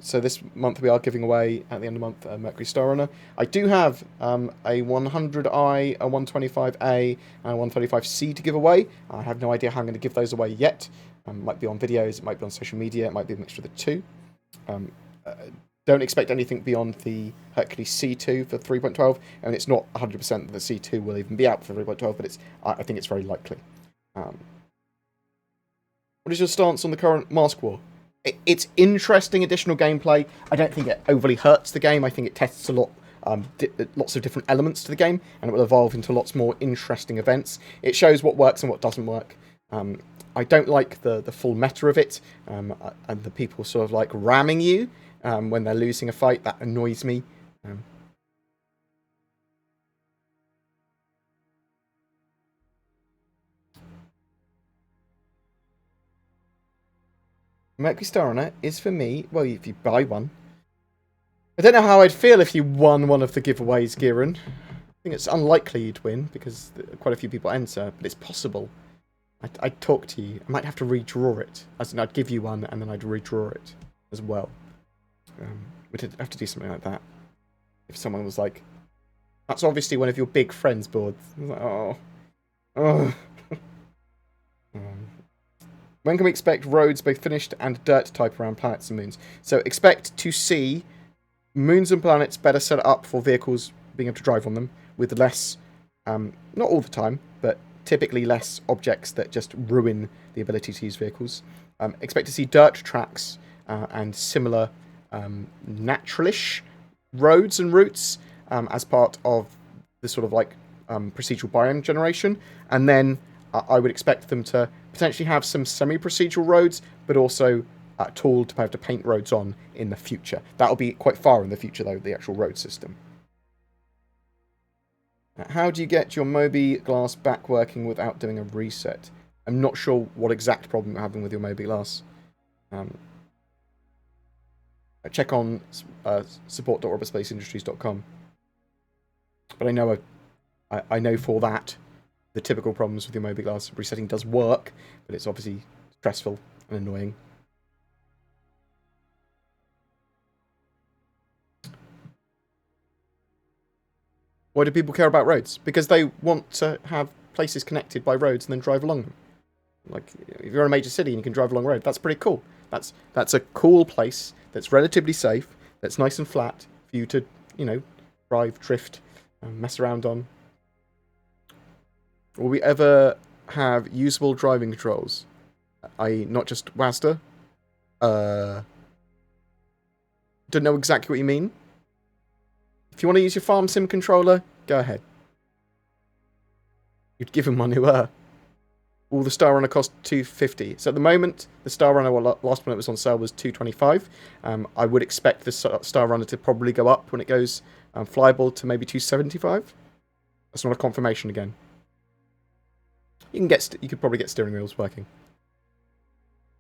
So this month we are giving away, at the end of the month, a Mercury Star Runner. I do have a 100i, a 125a, and a 135c to give away. I have no idea how I'm going to give those away yet. It might be on videos, it might be on social media, it might be a mixture of the two. Don't expect anything beyond the Hercules C2 for 3.12, and it's not 100% that the C2 will even be out for 3.12, but I think it's very likely. What is your stance on the current Mask War? It's interesting additional gameplay. I don't think it overly hurts the game. I think it tests a lot, lots of different elements to the game, and it will evolve into lots more interesting events. It shows what works and what doesn't work. I don't like the full meta of it, and the people sort of like ramming you when they're losing a fight. That annoys me. Mercury Star Runner is for me, well, if you buy one. I don't know how I'd feel if you won one of the giveaways, Giran. I think it's unlikely you'd win, because quite a few people enter, but it's possible. I'd talk to you. I might have to redraw it. As in, I'd give you one, and then I'd redraw it as well. We'd have to do something like that. If someone was like, that's obviously one of your big friends' boards. I was like, oh. When can we expect roads both finished and dirt type around planets and moons? So expect to see moons and planets better set up for vehicles being able to drive on them, with less, not all the time, but typically less objects that just ruin the ability to use vehicles. Expect to see dirt tracks and similar naturalish roads and routes as part of the sort of like procedural biome generation. And then I would expect them to potentially have some semi-procedural roads, but also a tool to be able to paint roads on in the future. That'll be quite far in the future, though, the actual road system. How do you get your Moby Glass back working without doing a reset? I'm not sure what exact problem you're having with your Moby Glass. Check on support.orbispaceindustries.com. But I know for that, the typical problems with your Moby Glass resetting does work, but it's obviously stressful and annoying. Why do people care about roads? Because they want to have places connected by roads and then drive along them. Like, if you're in a major city and you can drive along a road, that's pretty cool. That's a cool place that's relatively safe, that's nice and flat for you to, you know, drive, drift, and mess around on. Will we ever have usable driving controls? I.e., not just WASD? Don't know exactly what you mean. If you want to use your farm sim controller, go ahead. You'd give him one who, all the Star Runner cost $250. So at the moment, the Star Runner, well, last one it was on sale was $225. I would expect the Star Runner to probably go up when it goes flyable to maybe $275. That's not a confirmation again. You could probably get steering wheels working.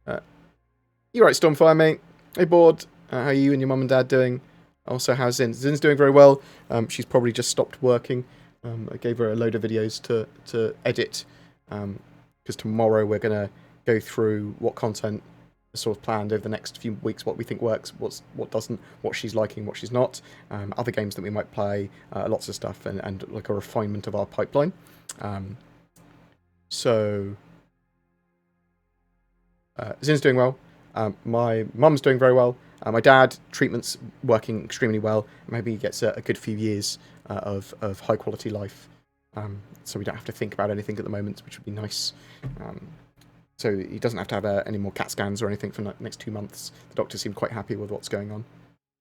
You're right, Stormfire, mate. Hey, Bored. How are you and your mum and dad doing? Also, how's Zin? Zin's doing very well. She's probably just stopped working. I gave her a load of videos to edit, because tomorrow we're going to go through what content is sort of planned over the next few weeks, what we think works, what doesn't, what she's liking, what she's not, other games that we might play, lots of stuff, and like a refinement of our pipeline. So Zin's doing well. My mum's doing very well. My dad, treatment's working extremely well. Maybe he gets a good few years of high quality life, so we don't have to think about anything at the moment, which would be nice. So he doesn't have to have any more CAT scans or anything for the next 2 months. The doctors seem quite happy with what's going on.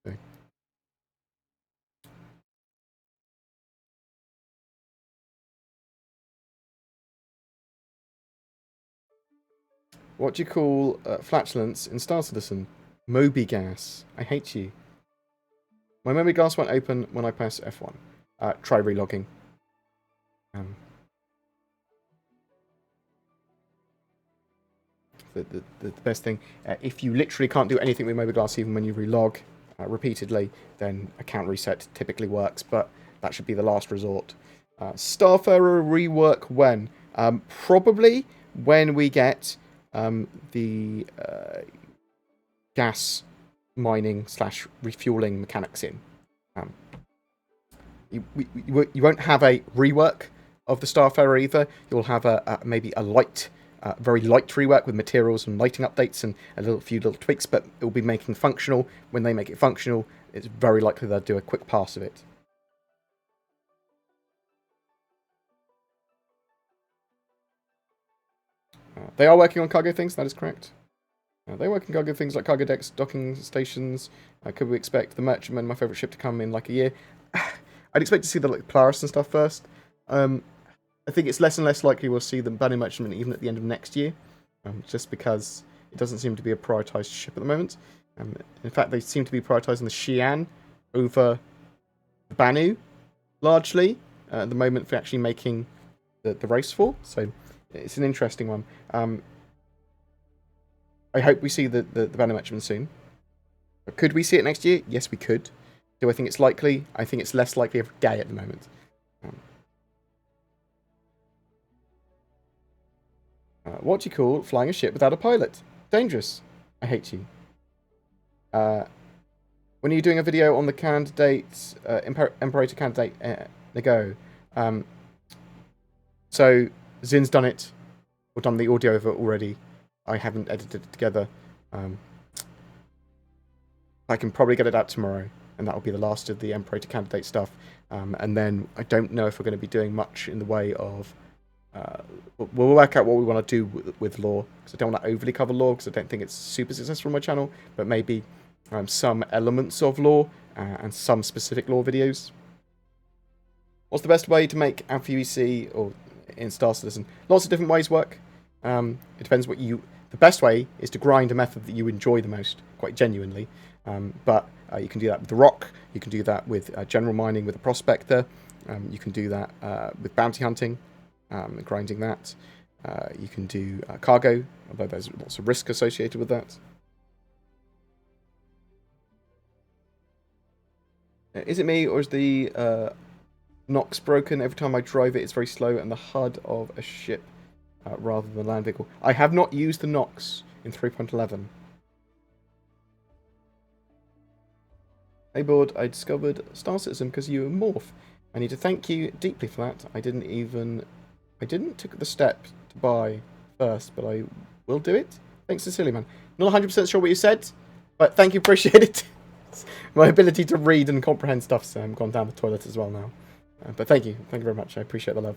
So. What do you call flatulence in Star Citizen? Moby gas. I hate you. My memory glass won't open when I press F1. Try relogging. The best thing, if you literally can't do anything with memory glass even when you relog repeatedly, then account reset typically works, but that should be the last resort. Starfarer rework when? Probably when we get the gas mining / refueling mechanics in. You won't have a rework of the Starfarer either. You'll have maybe a light, very light rework with materials and lighting updates and a few little tweaks, but it will be making functional. When they make it functional, it's very likely they'll do a quick pass of it. They are working on cargo things, that is correct. They're working cargo things like cargo decks, docking stations. Could we expect the Merchantman, my favourite ship, to come in like a year? I'd expect to see the Polaris and stuff first. I think it's less and less likely we'll see the Banner Merchantman even at the end of next year, just because it doesn't seem to be a prioritised ship at the moment. In fact, they seem to be prioritising the Xi'an over the Banu, largely, at the moment for actually making the race for. So it's an interesting one. I hope we see the Banner Merchantman soon. But could we see it next year? Yes, we could. Do I think it's likely? I think it's less likely every day at the moment. What do you call flying a ship without a pilot? Dangerous. I hate you. When are you doing a video on the candidate, Imperator candidate, Nego? So, Zin's done it. We've done the audio of it already. I haven't edited it together. I can probably get it out tomorrow, and that will be the last of the Imperator candidate stuff. And then I don't know if we're going to be doing much in the way of... we'll work out what we want to do with lore, because I don't want to overly cover lore, because I don't think it's super successful on my channel, but maybe some elements of lore and some specific lore videos. What's the best way to make AmphiUEC or in Star Citizen? Lots of different ways work. It depends what you... The best way is to grind a method that you enjoy the most, quite genuinely. But you can do that with the rock, you can do that with general mining with a prospector, you can do that with bounty hunting, grinding that. You can do cargo, although there's lots of risk associated with that. Is it me, or is the Nox broken? Every time I drive it, it's very slow, and the HUD of a ship rather than a land vehicle. I have not used the Nox in 3.11. Hey Bored, I discovered Star Citizen because you were Morph. I need to thank you deeply for that. I didn't take the step to buy first, but I will do it. Thanks sincerely, man. Not 100% sure what you said, but thank you, appreciate it. My ability to read and comprehend stuff's gone down the toilet as well now. But thank you very much. I appreciate the love.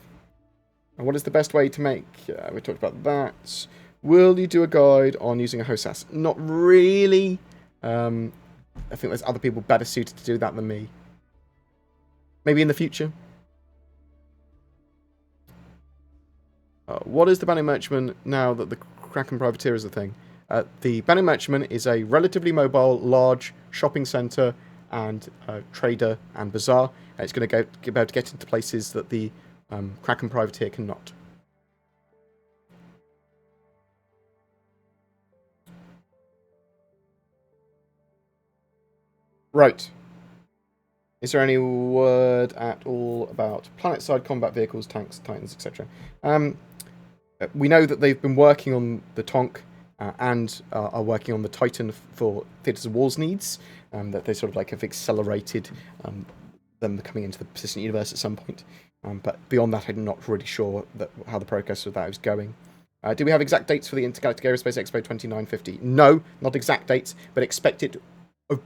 And what is the best way to make... we talked about that. Will you do a guide on using a hostess? Not really. I think there's other people better suited to do that than me. Maybe in the future. What is the Banning Merchantman now that the Kraken Privateer is a thing? The Banning Merchantman is a relatively mobile, large shopping centre and Trader and Bazaar. It's going to be able to get into places that the Kraken Privateer cannot. Right. Is there any word at all about planet-side combat vehicles, tanks, titans, etc.? We know that they've been working on the Tonk and are working on the Titan for Theatres of War's needs. That they sort of like have accelerated them coming into the persistent universe at some point. But beyond that, I'm not really sure how the progress of that is going. Do we have exact dates for the Intergalactic Aerospace Expo 2950? No, not exact dates, but expect it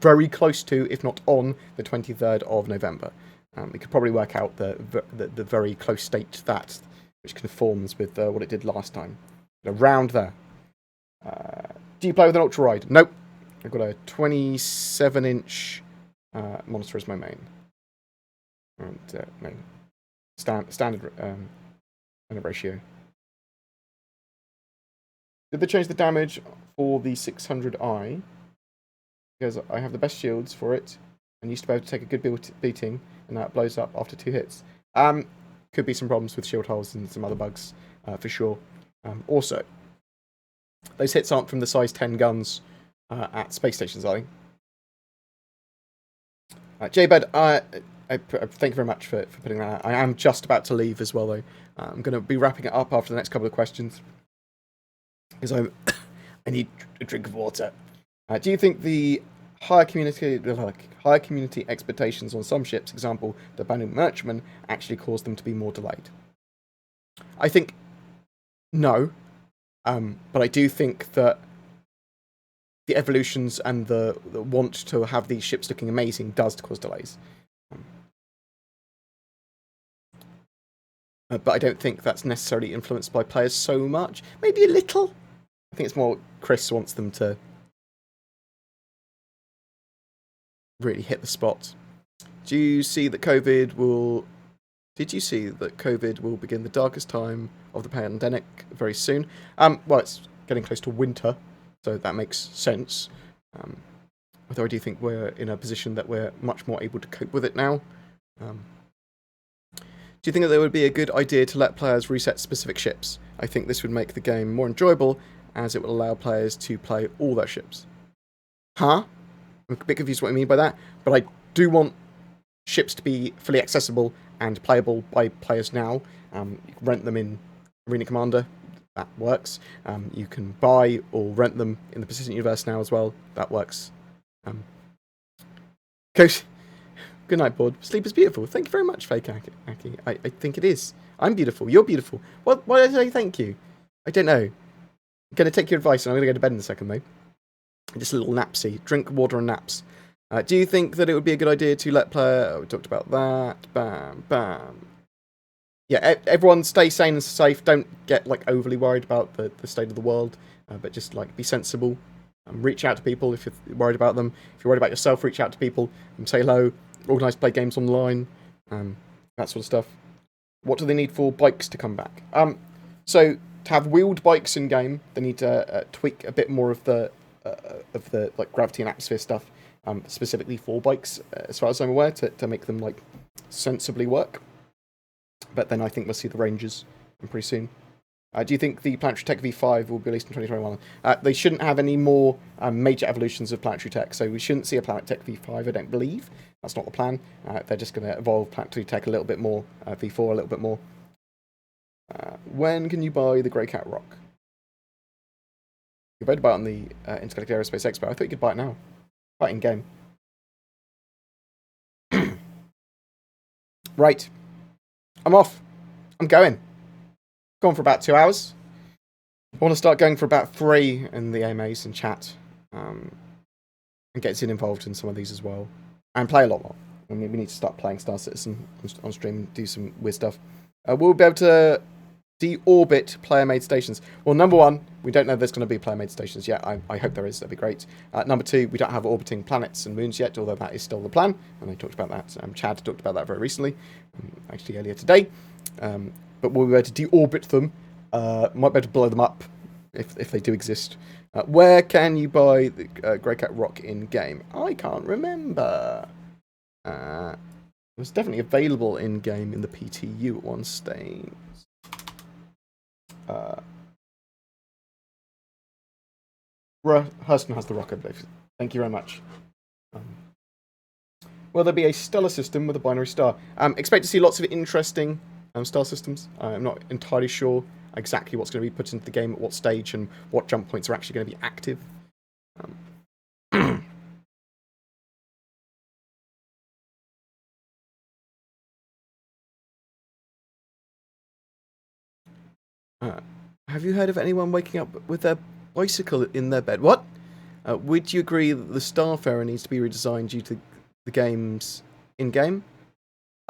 very close to, if not on, the 23rd of November. We could probably work out the very close date to that, which conforms with what it did last time. Around there. Do you play with an ultra ride? Nope. I've got a 27-inch monitor as my main. And standard ratio. Did they change the damage for the 600i? Because I have the best shields for it, and used to be able to take a good beating, and now it blows up after 2 hits. Could be some problems with shield holes and some other bugs, for sure. Also, those hits aren't from the size 10 guns at space stations, are they? J-Bed, thank you very much for putting that out. I am just about to leave as well, though. I'm going to be wrapping it up after the next couple of questions, because I need a drink of water. Do you think the higher community expectations on some ships, example, the abandoned merchantman, actually caused them to be more delayed? I think no, but I do think that the evolutions and the want to have these ships looking amazing does cause delays. But I don't think that's necessarily influenced by players so much. Maybe a little. I think it's more Chris wants them to really hit the spot. Did you see that COVID will begin the darkest time of the pandemic very soon? Well, it's getting close to winter, so that makes sense. Although I do think we're in a position that we're much more able to cope with it now. Do you think that there would be a good idea to let players reset specific ships? I think this would make the game more enjoyable, as it would allow players to play all their ships. Huh? I'm a bit confused what I mean by that, but I do want ships to be fully accessible and playable by players now. You can rent them in Arena Commander, that works. You can buy or rent them in the Persistent Universe now as well, that works. Good night, Board. Sleep is beautiful. Thank you very much, Fake Aki. I think it is. I'm beautiful. You're beautiful. Why did I say thank you? I don't know. I'm going to take your advice and I'm going to go to bed in a second, though. Just a little napsy. Drink water and naps. Do you think that it would be a good idea to let player... Oh, we talked about that. Bam, bam. Yeah, everyone stay sane and safe. Don't get overly worried about the state of the world, but just be sensible. Reach out to people if you're worried about them. If you're worried about yourself, reach out to people and say hello. Organise play games online. That sort of stuff. What do they need for bikes to come back? So to have wheeled bikes in game, they need to tweak a bit more of the gravity and atmosphere stuff, specifically for bikes, as far as I'm aware, to make them sensibly work. But then I think we'll see the Rangers pretty soon. Do you think the Planetary Tech V5 will be released in 2021? They shouldn't have any more major evolutions of Planetary Tech, so we shouldn't see a Planet Tech V5, I don't believe. That's not the plan. They're just going to evolve Planetary Tech a little bit more, V4 a little bit more. When can you buy the Grey Cat Rock? You read about it on the Intergalactic Aerospace Expo. I thought you could buy it now. Buy it in game. Right. I'm off. I'm going. Gone for about 2 hours. I want to start going for about 3 in the AMAs and chat. And get Zin involved in some of these as well. And play a lot more. I mean, we need to start playing Star Citizen on stream and do some weird stuff. We'll be able to deorbit player-made stations. Well, number one, we don't know if there's going to be player-made stations yet. I hope there is. That'd be great. Number two, we don't have orbiting planets and moons yet, although that is still the plan. And I talked about that. Chad talked about that very recently, actually earlier today. But we'll be able to deorbit them. Might be able to blow them up if they do exist. Where can you buy the Grey Cat Rock in-game? I can't remember. It was definitely available in-game in the PTU at one stage. Hurston has the rock, I believe. Thank you very much. Will there be a stellar system with a binary star? Expect to see lots of interesting star systems. I'm not entirely sure exactly what's going to be put into the game at what stage and what jump points are actually going to be active. Have you heard of anyone waking up with their bicycle in their bed? What? Would you agree that the Starfarer needs to be redesigned due to the game's in-game?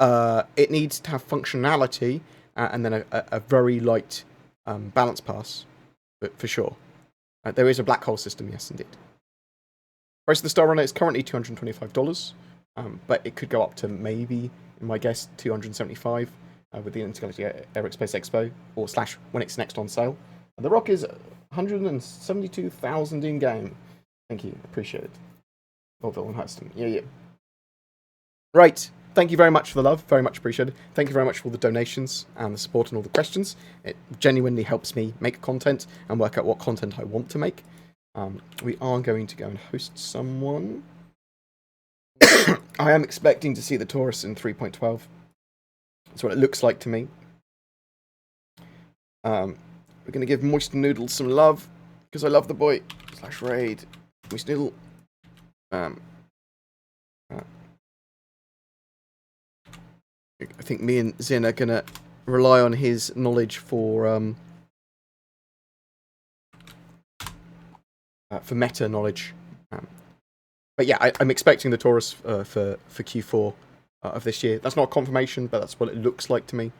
It needs to have functionality and then a very light balance pass, for sure. There is a black hole system, yes, indeed. Price of the Star Runner is currently $225, but it could go up to maybe, in my guess, $275 with the Intergalactic Aerospace Expo, or / when it's next on sale. And the Rock is $172,000 in game. Thank you, appreciate it. Orville and Huston, yeah. Right. Thank you very much for the love. Very much appreciated. Thank you very much for all the donations and the support and all the questions. It genuinely helps me make content and work out what content I want to make. We are going to go and host someone. I am expecting to see the Taurus in 3.12. That's what it looks like to me. We're going to give Moist Noodle some love because I love the boy. /raid. Moist Noodle. I think me and Zin are going to rely on his knowledge for meta knowledge. But yeah, I'm expecting the Taurus for Q4 of this year. That's not a confirmation, but that's what it looks like to me.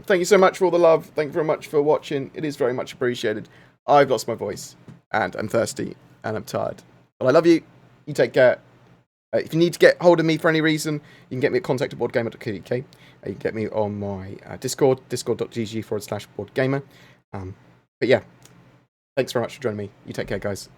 Thank you so much for all the love. Thank you very much for watching. It is very much appreciated. I've lost my voice, and I'm thirsty, and I'm tired. But I love you. You take care. If you need to get hold of me for any reason, you can get me at contact@boredgamer.co.uk. You can get me on my Discord, discord.gg/boredgamer. But yeah, thanks very much for joining me. You take care, guys.